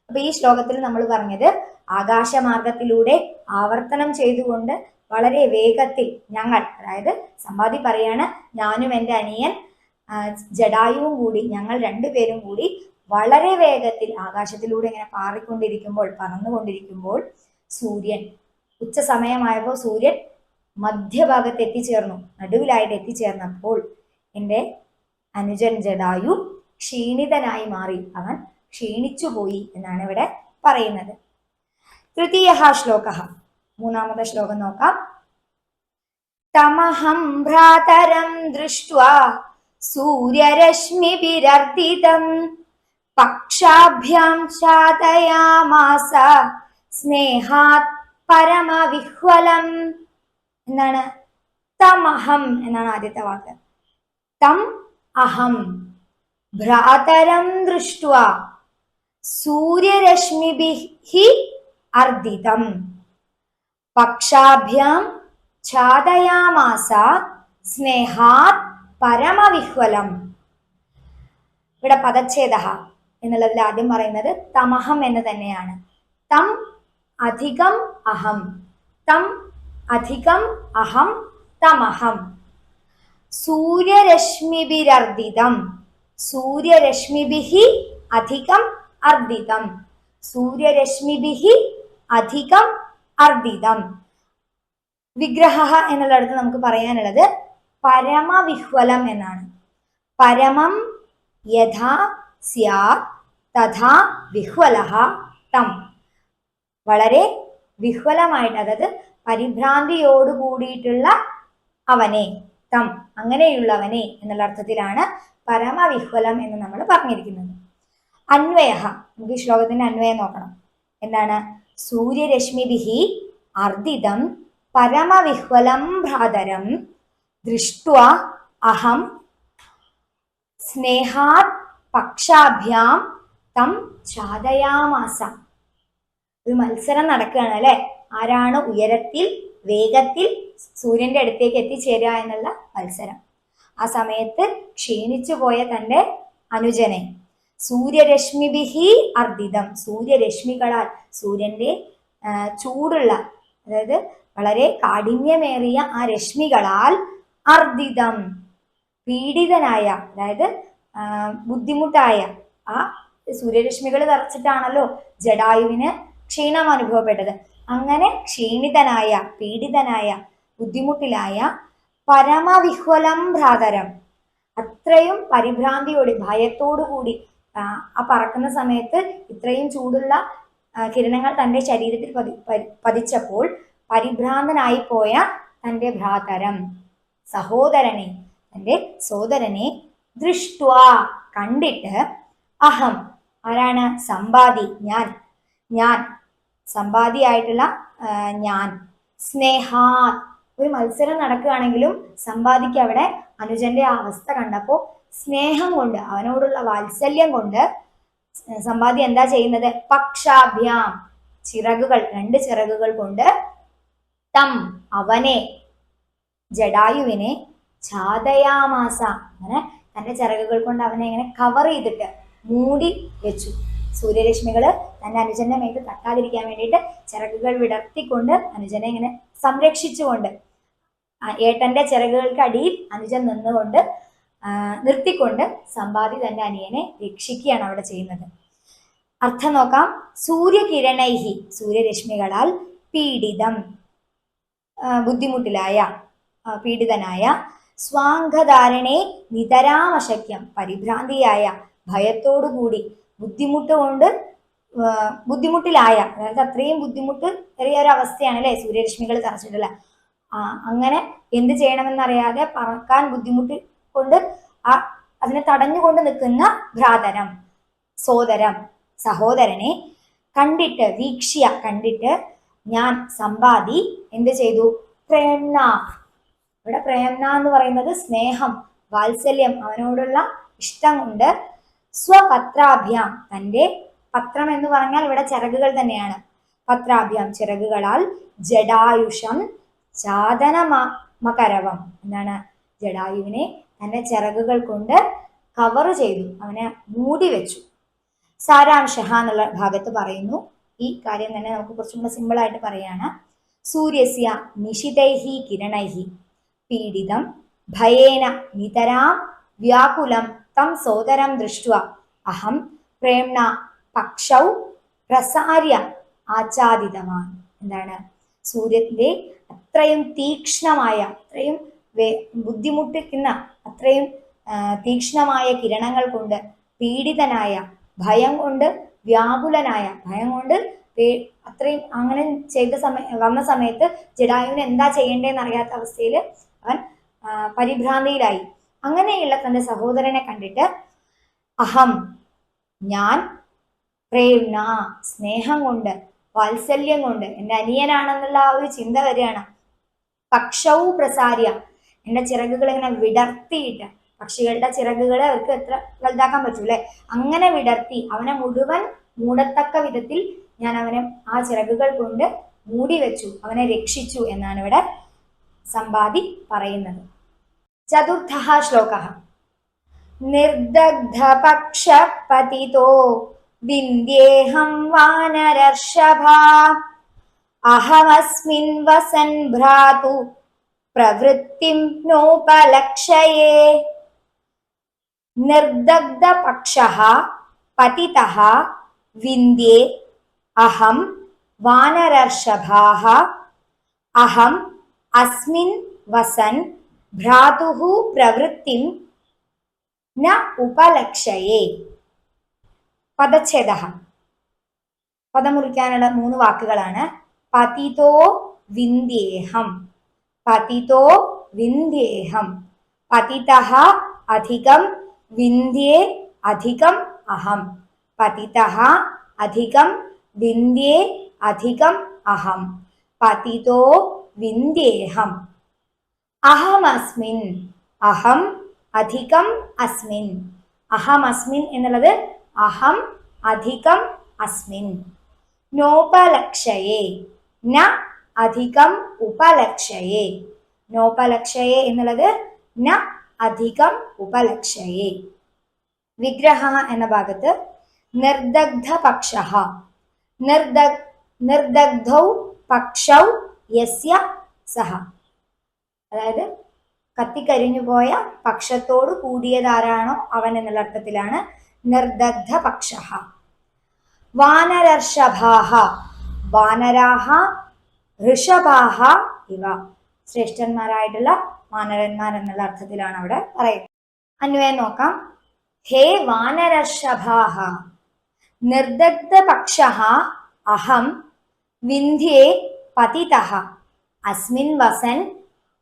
അപ്പൊ ഈ ശ്ലോകത്തിൽ നമ്മൾ പറഞ്ഞത് ആകാശമാർഗത്തിലൂടെ ആവർത്തനം ചെയ്തുകൊണ്ട് വളരെ വേഗത്തിൽ ഞങ്ങൾ, അതായത് സമ്പാദി പറയാണ്, ഞാനും എൻ്റെ അനിയൻ ജടായുവും കൂടി, ഞങ്ങൾ രണ്ടുപേരും കൂടി വളരെ വേഗത്തിൽ ആകാശത്തിലൂടെ ഇങ്ങനെ പറന്നുകൊണ്ടിരിക്കുമ്പോൾ സൂര്യൻ ഉച്ച സമയമായപ്പോൾ സൂര്യൻ മധ്യഭാഗത്ത് എത്തിച്ചേർന്നു, നടുവിലായിട്ട് എത്തിച്ചേർന്നപ്പോൾ എൻ്റെ അനുജൻ ജടായു ക്ഷീണിതനായി മാറി, അവൻ ക്ഷീണിച്ചു പോയി എന്നാണ് ഇവിടെ പറയുന്നത്. തൃതീയ ശ്ലോക, മൂന്നാമത്തെ ശ്ലോകം നോക്കാം. തമഹം ഭ്രാതരം ദൃഷ്ട്വാ സൂര്യരശ്മിഭിരർദിതം പക്ഷാഭ്യാം ശാതയാമാസ സ്നേഹാത് പരമവിഹ്വലം. എന്താണ്? തമഹം എന്നാണ് ആദ്യത്തെ വാക്ക്. തം അഹം ഭ്രാതരം ദൃഷ്ട്വാ സൂര്യരശ്മിഭിഃ അർദിതം പക്ഷാഭ്യാം ഛാദയാമാസ സ്നേഹാത് പരമവിഹ്വലം. ഇവിടെ പദച്ഛേദ എന്നുള്ളതിൽ ആദ്യം പറയുന്നത് തമഹം എന്ന് തന്നെയാണ്. തം അധികം അഹം തം അധികം അഹം തമഹം സൂര്യരശ്മിഭിരർദിതം സൂര്യരശ്മിഭിः അധികം അർദിതം സൂര്യരശ്മിഭിः അധികം അർദിതം. വിഗ്രഹ എന്നുള്ളിടത്ത് നമുക്ക് പറയാനുള്ളത് പരമവിഹ്വലം എന്നാണ്. പരമം യഥാ സ്യാത് തഥാ വിഹ്വലഃ തം. വളരെ വിഹ്വലമായിട്ട്, അതായത് പരിഭ്രാന്തിയോട് കൂടിയിട്ടുള്ള അവനെ, തം അങ്ങനെയുള്ളവനെ എന്നുള്ള അർത്ഥത്തിലാണ് പരമവിഹ്വലം എന്ന് നമ്മൾ പറഞ്ഞിരിക്കുന്നത്. അന്വയ, നമുക്ക് ഈ ശ്ലോകത്തിന്റെ അന്വയം നോക്കണം. എന്താണ്? സൂര്യരശ്മിഭിः അർദിതം പരമവിഹ്വലം ഭ്രാതരം ദൃഷ്ട്വാ അഹം സ്നേഹാത് പക്ഷാഭ്യാം തം ഛാദയാമാസ. ഒരു മത്സരം നടക്കുകയാണ് അല്ലെ. ആരാണ് ഉയരത്തിൽ വേഗത്തിൽ സൂര്യന്റെ അടുത്തേക്ക് എത്തിച്ചേരുക എന്നുള്ള മത്സരം. ആ സമയത്ത് ക്ഷീണിച്ചു പോയ തന്റെ അനുജനെ സൂര്യരശ്മിഭിഹി അർദിതം, സൂര്യരശ്മികളാൽ, സൂര്യന്റെ ചൂടുള്ള, അതായത് വളരെ കാഠിന്യമേറിയ ആ രശ്മികളാൽ അർദിതം പീഡിതനായ, അതായത് ബുദ്ധിമുട്ടായ, ആ സൂര്യരശ്മികൾ തറച്ചിട്ടാണല്ലോ ജടായുവിന് ക്ഷീണം അനുഭവപ്പെട്ടത്. അങ്ങനെ ക്ഷീണിതനായ, പീഡിതനായ, ബുദ്ധിമുട്ടിലായ പരമവിഹ്വലം ഭ്രാതരം, അത്രയും പരിഭ്രാന്തിയോട് ഭയത്തോടു കൂടി ആ പറക്കുന്ന സമയത്ത് ഇത്രയും ചൂടുള്ള കിരണങ്ങൾ തന്റെ ശരീരത്തിൽ പതിച്ചപ്പോൾ പരിഭ്രാന്തനായി പോയ തന്റെ ഭ്രാതരം, സഹോദരനെ, തന്റെ സോദരനെ ദൃഷ്ട്വാ കണ്ടിട്ട്, അഹം ആരാണ്? സമ്പാദി, ഞാൻ സമ്പാദിയായിട്ടുള്ള ഞാൻ, സ്നേഹാ, ഒരു മത്സരം നടക്കുകയാണെങ്കിലും സമ്പാദിക്ക് അവിടെ അനുജന്റെ ആ അവസ്ഥ കണ്ടപ്പോൾ സ്നേഹം കൊണ്ട്, അവനോടുള്ള വാത്സല്യം കൊണ്ട് സമ്പാദി എന്താ ചെയ്യുന്നത്? പക്ഷാഭ്യാം ചിറകുകൾ, 2 ചിറകുകൾ കൊണ്ട് തം അവനെ, ജടായുവിനെ ഛാദയാമാസ, അങ്ങനെ തന്റെ ചിറകുകൾ കൊണ്ട് അവനെ ഇങ്ങനെ കവർ ചെയ്തിട്ട് മൂടി വെച്ചു. സൂര്യരശ്മികള് തന്റെ അനുജന്റെ മേത്ത് തട്ടാതിരിക്കാൻ വേണ്ടിയിട്ട് ചിറകുകൾ വിടർത്തിക്കൊണ്ട് അനുജനെ ഇങ്ങനെ സംരക്ഷിച്ചുകൊണ്ട്, ഏട്ടന്റെ ചിറകുകൾക്ക് അടിയിൽ അനുജൻ നിന്നുകൊണ്ട് നിർത്തിക്കൊണ്ട് സമ്പാദി തന്റെ അനിയനെ രക്ഷിക്കുകയാണ് അവിടെ ചെയ്യുന്നത്. അർത്ഥം നോക്കാം. സൂര്യകിരണൈഹി, സൂര്യരശ്മികളാൽ പീഡിതം, ബുദ്ധിമുട്ടിലായ, പീഡിതനായ, സ്വാംഗധാരണേ നിതരാമശക്യം, പരിഭ്രാന്തിയായ, ഭയത്തോടുകൂടി, ബുദ്ധിമുട്ടിലായ, അതായത് അത്രയും ബുദ്ധിമുട്ട് ഏറിയ ഒരു അവസ്ഥയാണ് അല്ലെ സൂര്യരശ്മികൾ തറച്ചിട്ടുള്ള. അങ്ങനെ എന്ത് ചെയ്യണമെന്നറിയാതെ പറക്കാൻ ബുദ്ധിമുട്ട് കൊണ്ട് അതിനെ തടഞ്ഞുകൊണ്ട് നിൽക്കുന്ന ഭ്രാതരം, സഹോദരനെ കണ്ടിട്ട്, വീക്ഷ്യ കണ്ടിട്ട്, ഞാൻ സമ്പാദി എന്ത് ചെയ്തു? പ്രേംന, ഇവിടെ പ്രേംന എന്ന് പറയുന്നത് സ്നേഹം, വാത്സല്യം, അവനോടുള്ള ഇഷ്ടം കൊണ്ട് സ്വപത്രാഭ്യാം, തന്റെ പത്രം എന്ന് പറഞ്ഞാൽ ഇവിടെ ചിറകുകൾ തന്നെയാണ്, പത്രാഭ്യാം ചിറകുകളാൽ, ജടായുഷം ചാദനമകരവം, എന്താണ്? ജടായുവിനെ തന്റെ ചിറകുകൾ കൊണ്ട് കവർ ചെയ്തു, അവനെ മൂടി വെച്ചു. സാരാംശ എന്നുള്ള ഭാഗത്ത് പറയുന്നു. ഈ കാര്യം തന്നെ നമുക്ക് കുറച്ചും കൂടെ സിമ്പിൾ ആയിട്ട് പറയാണ്. സൂര്യസ്യ നിശിതൈഹി കിരണൈഹി പീഡിതം ഭയേന നിതരാം വ്യാകുലം തം സോദരം ദൃഷ്ട്വാ അഹം പ്രേംണ പക്ഷൗ പ്രസാര്യ ആച്ഛാദിതവാൻ. എന്താണ്? സൂര്യന്റെ അത്രയും തീക്ഷ്ണമായ, അത്രയും ബുദ്ധിമുട്ടിക്കുന്ന, അത്രയും തീക്ഷ്ണമായ കിരണങ്ങൾ കൊണ്ട് പീഡിതനായ, ഭയം കൊണ്ട് വ്യാകുലനായ, ഭയം കൊണ്ട് അത്രയും അങ്ങനെ വന്ന സമയത്ത് ജടായുവിന് എന്താ ചെയ്യേണ്ടതെന്ന് അറിയാത്ത അവസ്ഥയിൽ അവൻ പരിഭ്രാന്തിയിലായി. അങ്ങനെയുള്ള തന്റെ സഹോദരനെ കണ്ടിട്ട് അഹം ഞാൻ, പ്രേംണ സ്നേഹം കൊണ്ട്, വാത്സല്യം കൊണ്ട്, എൻ്റെ അനിയനാണെന്നുള്ള ആ ഒരു ചിന്ത വരികയാണ്. പക്ഷൗ പ്രസാര്യ, എൻ്റെ ചിറകുകൾ ഇങ്ങനെ വിടർത്തിയിട്ട്, പക്ഷികളുടെ ചിറകുകളെ അവർക്ക് എത്ര വലുതാക്കാൻ പറ്റൂലേ, അങ്ങനെ വിടർത്തി അവനെ മുഴുവൻ മൂടത്തക്ക വിധത്തിൽ ഞാൻ അവനെ ആ ചിറകുകൾ കൊണ്ട് മൂടി വെച്ചു, അവനെ രക്ഷിച്ചു എന്നാണ് ഇവിടെ സമ്പാദി പറയുന്നത്. ചതുർത്ഥ ശ്ലോക. നിർദഗ്ധ പക്ഷപതിതോ വിന്ദേഹം വാനരർഷഭ അഹമസ്മിൻ വസൻ ഭ്രാതു പ്രവൃത്തിം നോപലക്ഷയേ. നിർദഗ്ധ പക്ഷഃ പതിതഃ വിന്ധ്യേ അഹം വാനരർഷഭാഃ അഹം അസ്മിൻ വസൻ ഭ്രാതുഃ പ്രവൃത്തിം ന ഉപലക്ഷയേ. പദച്ഛേദഃ. പദം മുറിക്കാനുള്ള 3 വാക്കുകളാണ്. പതിതോ വിന്ധ്യേഹം, പതിതോ വിന്ധ്യേഹം, പതിതഃ അധികം വിന്ധ്യേ അധികം അഹം, പതിതഃ അധികം വിന്ധ്യേ അധികം അഹം, പതിതോ വിന്ധ്യേഹം. അഹമസ്മിൻ, അഹം അധികം അസ്മിൻ. അഹമസ്മിൻ എന്നുള്ളത് അഹം അധികം അസ്മിൻ. നോപലക്ഷയേ, ന അധികം ഉപലക്ഷയേ. നോപലക്ഷയേ എന്നുള്ളത് ന അധികം ഉപലക്ഷയേ. വിഗ്രഹ എന്ന ഭാഗത്ത് നിർദഗ്ധ പക്ഷഃ, നിർദഗ്ധൗ പക്ഷൗ യസ്യ സഹ, അതായത് കത്തിക്കരിഞ്ഞു പോയ പക്ഷത്തോട് കൂടിയതാരാണോ അവൻ എന്നുള്ള അർത്ഥത്തിലാണ് നിർദഗ്ധ പക്ഷഃ. വാനരർഷഭാഃ, വാനരാഹ ഋഷഭാഃ ഇവ, ശ്രേഷ്ഠന്മാരായിട്ടുള്ള വാനരന്മാർ എന്നുള്ള അർത്ഥത്തിലാണ് അവിടെ പറയുന്നത്. അന്വയം നോക്കാം. ഹേ വാനരർഷഭാഃ നിർദഗ്ധ പക്ഷഃ അഹം വിന്ധ്യേ പതിതഃ അസ്മിൻ വസൻ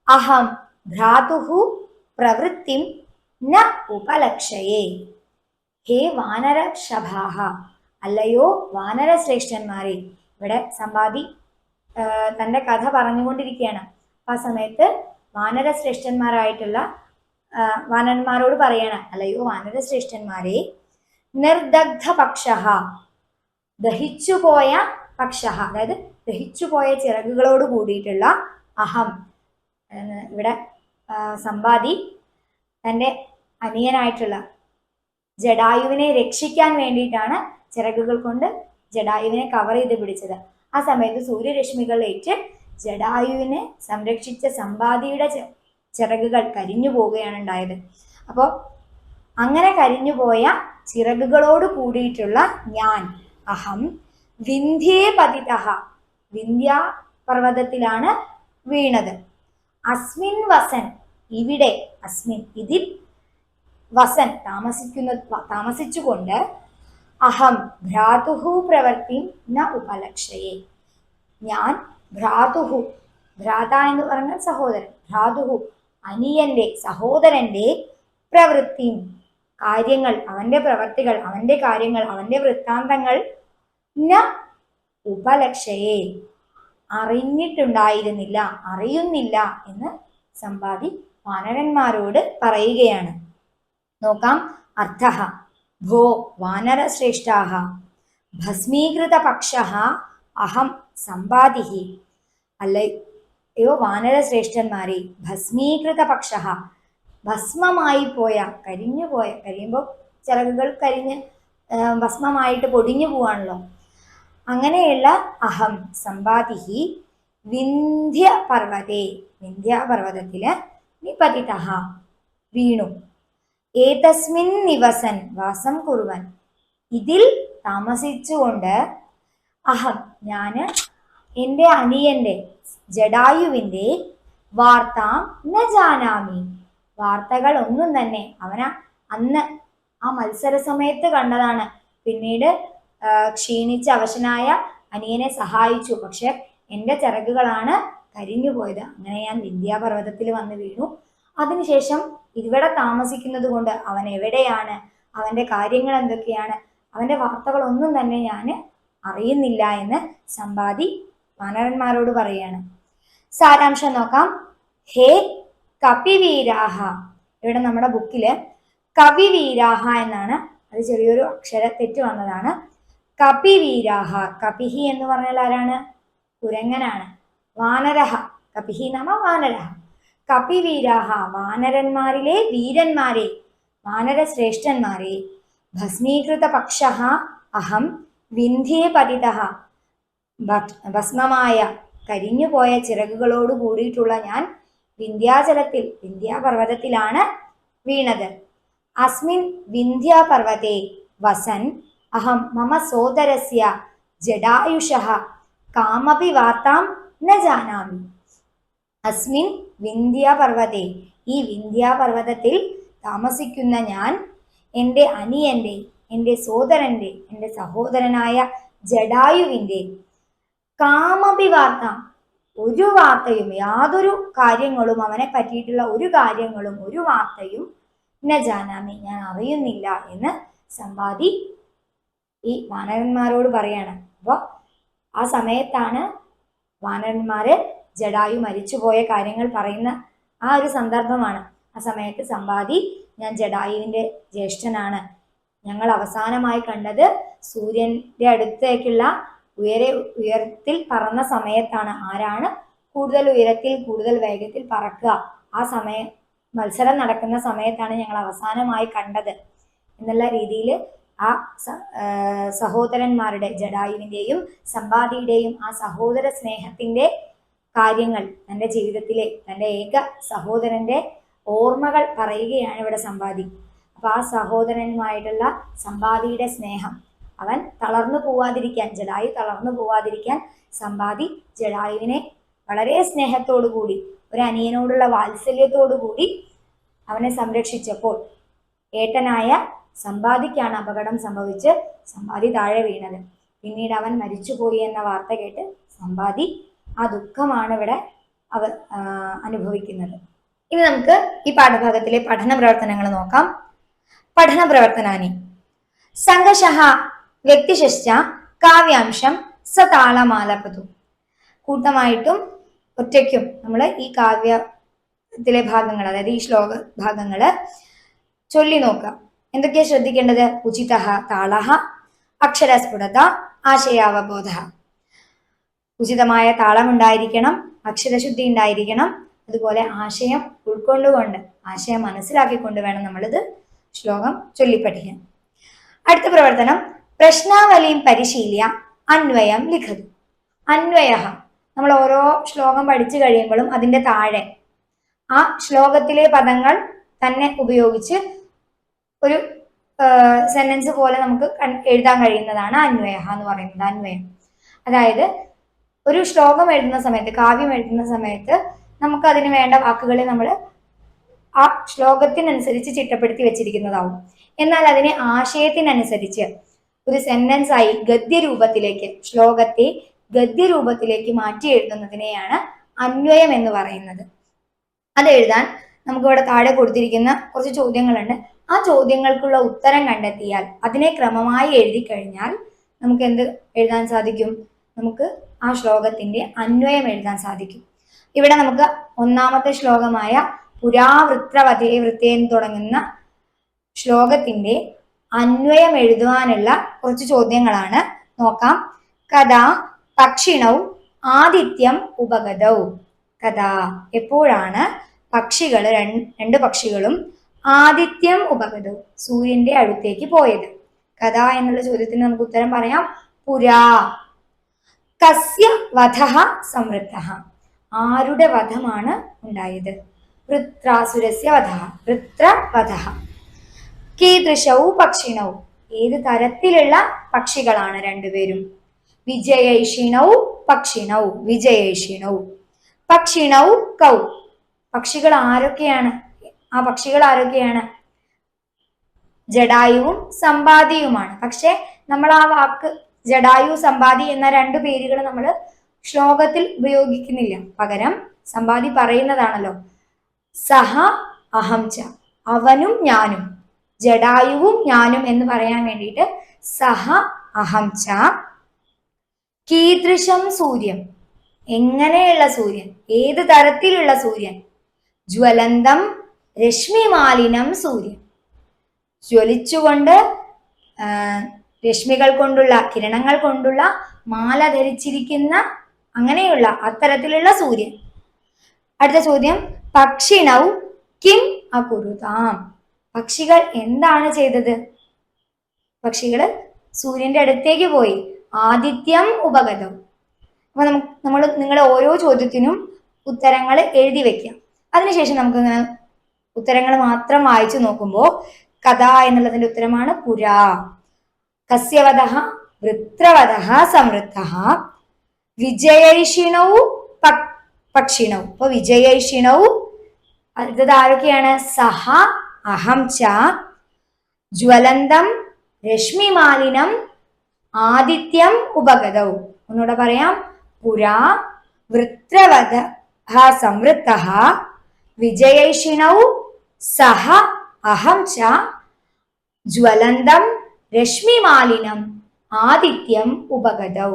അഹം ഭ്രാതുഃ പ്രവൃത്തിം ന ഉപലക്ഷയേ. ഹേ വാനരർഷഭാഃ, അല്ലയോ വാനരശ്രേഷ്ഠന്മാരെ. ഇവിടെ സമ്പാദി തൻ്റെ കഥ പറഞ്ഞുകൊണ്ടിരിക്കുകയാണ്. ആ സമയത്ത് വാനരശ്രേഷ്ഠന്മാരായിട്ടുള്ള വാനന്മാരോട് പറയണം, അല്ലയോ വാനരശ്രേഷ്ഠന്മാരെ. നിർദഗ്ധ പക്ഷഃ, ദഹിച്ചുപോയ പക്ഷഃ, അതായത് ദഹിച്ചുപോയ ചിറകുകളോട് കൂടിയിട്ടുള്ള അഹം. ഇവിടെ സമ്പാദി തൻ്റെ അനിയനായിട്ടുള്ള ജടായുവിനെ രക്ഷിക്കാൻ വേണ്ടിയിട്ടാണ് ചിറകുകൾ കൊണ്ട് ജടായുവിനെ കവർ ചെയ്ത് പിടിച്ചത്. ആ സമയത്ത് സൂര്യരശ്മികളേറ്റ് ജടായുവിനെ സംരക്ഷിച്ച സമ്പാദിയുടെ ചിറകുകൾ കരിഞ്ഞു പോവുകയാണ് ഉണ്ടായത്. അപ്പോൾ അങ്ങനെ കരിഞ്ഞുപോയ ചിറകുകളോട് കൂടിയിട്ടുള്ള ഞാൻ അഹം വിന്ധ്യേ പതിതഃ, വിന്ധ്യ പർവ്വതത്തിലാണ് വീണത്. അസ്മിൻ വസൻ, ഇവിടെ, അസ്മിൻ ഇതിൽ, വസൻ താമസിച്ചുകൊണ്ട്, അഹം ഭ്രാതുഹു പ്രവൃത്തി ന ഉപലക്ഷയേ, ഞാൻ ഭ്രാതുഹു, ഭ്രാത എന്ന് പറഞ്ഞാൽ സഹോദരൻ, ഭ്രാതുഹു അനിയന്റെ സഹോദരന്റെ പ്രവൃത്തി, കാര്യങ്ങൾ, അവന്റെ പ്രവൃത്തികൾ, അവന്റെ കാര്യങ്ങൾ, അവന്റെ വൃത്താന്തങ്ങൾ ന ഉപലക്ഷയേ അറിഞ്ഞിട്ടുണ്ടായിരുന്നില്ല, അറിയുന്നില്ല എന്ന് സമ്പാദി വാനരന്മാരോട് പറയുകയാണ്. നോക്കാം അർത്ഥഃ. ഭോ വാനരശ്രേഷ്ഠാഃ ഭസ്മീകൃത പക്ഷഃ അഹം സമ്പാദിഃ. അല്ലയോ വാനരശ്രേഷ്ഠന്മാരെ, ഭസ്മീകൃത പക്ഷഃ, ഭസ്മമായി പോയ, കരിഞ്ഞുപോയ, കരിയുമ്പോൾ ചിറകുകൾ കരിഞ്ഞ് ഭസ്മമായിട്ട് പൊടിഞ്ഞു പോവാണല്ലോ, അങ്ങനെയുള്ള അഹം സമ്പാദിഃ വിന്ധ്യ പർവ്വതേ, വിന്ധ്യാപർവ്വതത്തില് നിപതിതഃ വീണു. ഏതസ്മിൻ നിവസൻ വാസം കുറുവൻ, ഇതിൽ താമസിച്ചുകൊണ്ട്, അഹം ഞാൻ എൻ്റെ അനിയൻ്റെ ജടായുവിൻ്റെ വാർത്താം ന ജാനാമി, വാർത്തകൾ ഒന്നും തന്നെ അവന അന്ന് ആ മത്സര സമയത്ത് കണ്ടതാണ്. പിന്നീട് ക്ഷീണിച്ച് അവശനായ അനിയനെ സഹായിച്ചു, പക്ഷെ എൻ്റെ ചിറകുകളാണ് കരിഞ്ഞു പോയത്. അങ്ങനെ ഞാൻ വിന്ധ്യാപർവ്വതത്തിൽ വന്ന് വീണു. അതിനുശേഷം ഇവിടെ താമസിക്കുന്നത് കൊണ്ട് അവൻ എവിടെയാണ്, അവൻ്റെ കാര്യങ്ങൾ എന്തൊക്കെയാണ്, അവൻ്റെ വാർത്തകളൊന്നും തന്നെ ഞാൻ അറിയുന്നില്ല എന്ന് സമ്പാദി വാനരന്മാരോട് പറയാണ്. സാരാംശം നോക്കാം. ഹേ കപിവീരാഹ, ഇവിടെ നമ്മുടെ ബുക്കില് കവിവീരാഹ എന്നാണ്, അത് ചെറിയൊരു അക്ഷര തെറ്റ് വന്നതാണ്. കപിവീരാഹ, കപിഹി എന്ന് പറഞ്ഞാൽ ആരാണ്? കുരങ്ങനാണ്. വാനരഹ, കപിഹി നാമ വാനരഹ. കപിവീരാഹ, വാനരന്മാരിലെ വീരന്മാരെ, വാനര ശ്രേഷ്ഠന്മാരെ. ഭസ്മീകൃത പക്ഷഃ അഹം വിന്ധ്യേ പതിതഃ, ഭസ്മമായ കരിഞ്ഞുപോയ ചിറകുകളോട് കൂടിയിട്ടുള്ള ഞാൻ വിന്ധ്യാചലത്തിൽ വിന്ധ്യാപർവ്വതത്തിലാണ് വീണത്. അസ്മിൻ വിന്ധ്യാപർവ്വതേ വസൻ അഹം മമ സോദരസ്യ ജടായുഷഃ കാമപി വാർത്താം ന ജാനാമി. അസ്മിൻ വിന്ധ്യാപർവ്വതേ, ഈ വിന്ധ്യാപർവ്വതത്തിൽ താമസിക്കുന്ന ഞാൻ എൻ്റെ അനിയൻ്റെ, എൻ്റെ സോദരൻ്റെ, എൻ്റെ സഹോദരനായ ജടായുവിൻ്റെ കാമപി വാർത്ത, ഒരു വാർത്തയും, യാതൊരു കാര്യങ്ങളും, അവനെ പറ്റിയിട്ടുള്ള ഒരു കാര്യങ്ങളും ഒരു വാർത്തയും ന ജാനാമി, ഞാൻ അറിയുന്നില്ല എന്ന് സമ്പാദി ഈ വാനരന്മാരോട് പറയാണ്. അപ്പോൾ ആ സമയത്താണ് വാനരന്മാര് ജടായു മരിച്ചുപോയ കാര്യങ്ങൾ പറയുന്ന ആ ഒരു സന്ദർഭമാണ്. ആ സമയത്ത് സമ്പാദി, ഞാൻ ജടായുവിൻ്റെ ജ്യേഷ്ഠനാണ്, ഞങ്ങൾ അവസാനമായി കണ്ടത് സൂര്യൻ്റെ അടുത്തേക്കുള്ള ഉയരത്തിൽ പറന്ന സമയത്താണ്. ആരാണ് കൂടുതൽ ഉയരത്തിൽ കൂടുതൽ വേഗത്തിൽ പറക്കുക, ആ സമയം മത്സരം നടക്കുന്ന സമയത്താണ് ഞങ്ങൾ അവസാനമായി കണ്ടത് എന്നുള്ള രീതിയിൽ ആ സഹോദരന്മാരുടെ, ജടായുവിൻ്റെയും സമ്പാദിയുടെയും ആ സഹോദര സ്നേഹത്തിൻ്റെ കാര്യങ്ങൾ, തൻ്റെ ജീവിതത്തിലെ തൻ്റെ ഏക സഹോദരൻ്റെ ഓർമ്മകൾ പറയുകയാണ് ഇവിടെ സമ്പാദി. അപ്പോൾ ആ സഹോദരനുമായിട്ടുള്ള സമ്പാദിയുടെ സ്നേഹം, അവൻ തളർന്നു പോവാതിരിക്കാൻ, ജടായു തളർന്നു പോവാതിരിക്കാൻ സമ്പാദി ജടായുവിനെ വളരെ സ്നേഹത്തോടു കൂടി, ഒരു അനിയനോടുള്ള വാത്സല്യത്തോടു കൂടി അവനെ സംരക്ഷിച്ചപ്പോൾ ഏട്ടനായ സമ്പാദിക്കാണ് അപകടം സംഭവിച്ച് സമ്പാദി താഴെ വീണത്. പിന്നീട് അവൻ മരിച്ചുപോയി എന്ന വാർത്ത കേട്ട് സമ്പാദി ആ ദുഃഖമാണ് ഇവിടെ അനുഭവിക്കുന്നത്. ഇനി നമുക്ക് ഈ പാഠഭാഗത്തിലെ പഠന പ്രവർത്തനങ്ങൾ നോക്കാം. പഠന പ്രവർത്തനാനി: സംഘശഃ വ്യക്തിശ്ച കാവ്യാംശം സതാളമാലപതു. കൂട്ടമായിട്ടും ഒറ്റയ്ക്കും നമ്മൾ ഈ കാവ്യത്തിലെ ഭാഗങ്ങൾ, അതായത് ഈ ശ്ലോക ഭാഗങ്ങള് ചൊല്ലി നോക്കാം. എന്തൊക്കെയാ ശ്രദ്ധിക്കേണ്ടത്? ഉചിതഃ താളഃ, അക്ഷരസ്ഫുടത, ആശയാവബോധ. ഉചിതമായ താളം ഉണ്ടായിരിക്കണം, അക്ഷരശുദ്ധി ഉണ്ടായിരിക്കണം, അതുപോലെ ആശയം ഉൾക്കൊണ്ടുകൊണ്ട്, ആശയം മനസ്സിലാക്കിക്കൊണ്ട് വേണം നമ്മളിത് ശ്ലോകം ചൊല്ലിപ്പഠിക്കാൻ. അടുത്ത പ്രവർത്തനം: പ്രശ്നാവലിയും പരിശീല്യ അന്വയം ലിഖതു. അന്വയ, നമ്മൾ ഓരോ ശ്ലോകം പഠിച്ചു കഴിയുമ്പോഴും അതിൻ്റെ താഴെ ആ ശ്ലോകത്തിലെ പദങ്ങൾ തന്നെ ഉപയോഗിച്ച് ഒരു സെന്റൻസ് പോലെ നമുക്ക് എഴുതാൻ കഴിയുന്നതാണ് അന്വയ എന്ന് പറയുന്നത്. അന്വയം അതായത് ഒരു ശ്ലോകം എഴുതുന്ന സമയത്ത്, കാവ്യം എഴുതുന്ന സമയത്ത് നമുക്ക് അതിന് വേണ്ട വാക്കുകളെ നമ്മൾ ആ ശ്ലോകത്തിനനുസരിച്ച് ചിട്ടപ്പെടുത്തി വെച്ചിരിക്കുന്നതാവും. എന്നാൽ അതിനെ ആശയത്തിനനുസരിച്ച് ഒരു സെന്റൻസ് ആയി ഗദ്യരൂപത്തിലേക്ക്, ശ്ലോകത്തെ ഗദ്യരൂപത്തിലേക്ക് മാറ്റി എഴുതുന്നതിനെയാണ് അന്വയം എന്ന് പറയുന്നത്. അത് എഴുതാൻ നമുക്കിവിടെ താഴെ കൊടുത്തിരിക്കുന്ന കുറച്ച് ചോദ്യങ്ങളുണ്ട്. ആ ചോദ്യങ്ങൾക്കുള്ള ഉത്തരം കണ്ടെത്തിയാൽ, അതിനെ ക്രമമായി എഴുതി കഴിഞ്ഞാൽ നമുക്ക് എന്ത് എഴുതാൻ സാധിക്കും? നമുക്ക് ആ ശ്ലോകത്തിന്റെ അന്വയം എഴുതാൻ സാധിക്കും. ഇവിടെ നമുക്ക് ഒന്നാമത്തെ ശ്ലോകമായ പുരാവൃത്രവതേ വൃത്തേന്ന് തുടങ്ങുന്ന ശ്ലോകത്തിന്റെ അന്വയം എഴുതുവാനുള്ള കുറച്ച് ചോദ്യങ്ങളാണ്. നോക്കാം. കഥാ പക്ഷിണൗ ആദിത്യം ഉപഗതൗ. കഥാ, എപ്പോഴാണ് പക്ഷികൾ, രണ്ട് പക്ഷികളും ആദിത്യം ഉപഗതൗ, സൂര്യന്റെ അടുത്തേക്ക് പോയത്? കഥ എന്നുള്ള ചോദ്യത്തിന് നമുക്ക് ഉത്തരം പറയാം പുരാ. കസ്യ വധഃ സംവൃത്തഃ, ആരുടെ വധമാണ് ഉണ്ടായത്? വൃത്രാസുരസ്യ വധഃ, വൃത്രവധഃ. കീദൃശൗ പക്ഷിണൗ, ഏത് തരത്തിലുള്ള പക്ഷികളാണ് രണ്ടുപേരും? വിജയൈഷിണൗ പക്ഷിണൗ, വിജയൈഷിണൗ. പക്ഷിണൗ കൗ, പക്ഷികൾ ആരൊക്കെയാണ്? ആ പക്ഷികൾ ആരൊക്കെയാണ്? ജടായുവും സമ്പാദിയുമാണ്. പക്ഷെ നമ്മൾ ആ വാക്ക് ജടായു സമ്പാദി എന്ന രണ്ടു പേരുകൾ നമ്മൾ ശ്ലോകത്തിൽ ഉപയോഗിക്കുന്നില്ല. പകരം സമ്പാദി പറയുന്നതാണല്ലോ, സഹ അഹം ച, അവനും ഞാനും, ജടായുവും ഞാനും എന്ന് പറയാൻ വേണ്ടിയിട്ട് സഹ അഹം ച. കീദൃശം സൂര്യൻ, എങ്ങനെയുള്ള സൂര്യൻ, ഏത് തരത്തിലുള്ള സൂര്യൻ? ജ്വലന്തം രശ്മിമാലിനം സൂര്യൻ, ജ്വലിച്ചുകൊണ്ട് രശ്മികൾ കൊണ്ടുള്ള, കിരണങ്ങൾ കൊണ്ടുള്ള മാല ധരിച്ചിരിക്കുന്ന അങ്ങനെയുള്ള അത്തരത്തിലുള്ള സൂര്യൻ. അടുത്ത ചോദ്യം, പക്ഷിണൗ കിം അകുരുതാം, പക്ഷികൾ എന്താണ് ചെയ്തത്? പക്ഷികൾ സൂര്യന്റെ അടുത്തേക്ക് പോയി. ആദിത്യം ഉപഗതം, അപ്പൊ നിങ്ങൾ ഓരോ ചോദ്യത്തിനും ഉത്തരങ്ങൾ എഴുതി വെക്കാം. അതിനുശേഷം നമുക്ക് ഇങ്ങനെ ഉത്തരങ്ങൾ മാത്രം വായിച്ചു നോക്കുമ്പോൾ കഥ എന്നുള്ളതിന്റെ ഉത്തരമാണ് പുരാ. കസ്യവദഃ വൃത്രവദഃ സംവൃത്തഃ വിജയൈഷിണൗ പക്ഷിണൗ. അപ്പൊ വിജയൈഷിണൗ അടുത്തത് ആരൊക്കെയാണ്? സഹ അഹം ച ജ്വലന്തം രശ്മിമാലിനം ആദിത്യം ഉപഗതൗ. ഒന്നുകൂടെ പറയാം. പുരാ വൃത്രവദഃ സംവൃത്തഃ വിജയൈഷിണൗ സഹ അഹം ച ജ്വലന്തം രശ്മിമാലിനം ആദിത്യം ഉപഗതൗ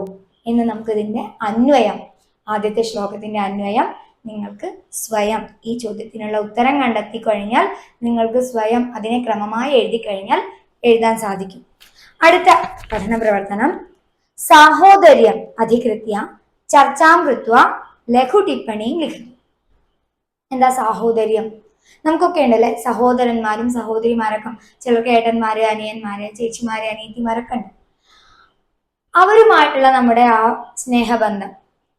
എന്ന് നമുക്കിതിന്റെ അന്വയം, ആദ്യത്തെ ശ്ലോകത്തിന്റെ അന്വയം നിങ്ങൾക്ക് സ്വയം ഈ ചോദ്യത്തിനുള്ള ഉത്തരം കണ്ടെത്തി കഴിഞ്ഞാൽ നിങ്ങൾക്ക് സ്വയം അതിനെ ക്രമമായി എഴുതി കഴിഞ്ഞാൽ എഴുതാൻ സാധിക്കും. അടുത്ത പഠന പ്രവർത്തനം സാഹോദര്യം അധികൃത്യ ചർച്ചാം കൃത്വ ലഘു ടിപ്പണിയും ലിഖിതു. എന്താ സാഹോദര്യം? നമുക്കൊക്കെ ഉണ്ടല്ലേ സഹോദരന്മാരും സഹോദരിമാരൊക്കെ, ചിലർക്ക് ഏട്ടന്മാര്, അനിയന്മാര്, ചേച്ചിമാര്, അനിയത്തിമാരൊക്കെ ഉണ്ട്. അവരുമായിട്ടുള്ള നമ്മുടെ ആ സ്നേഹബന്ധം,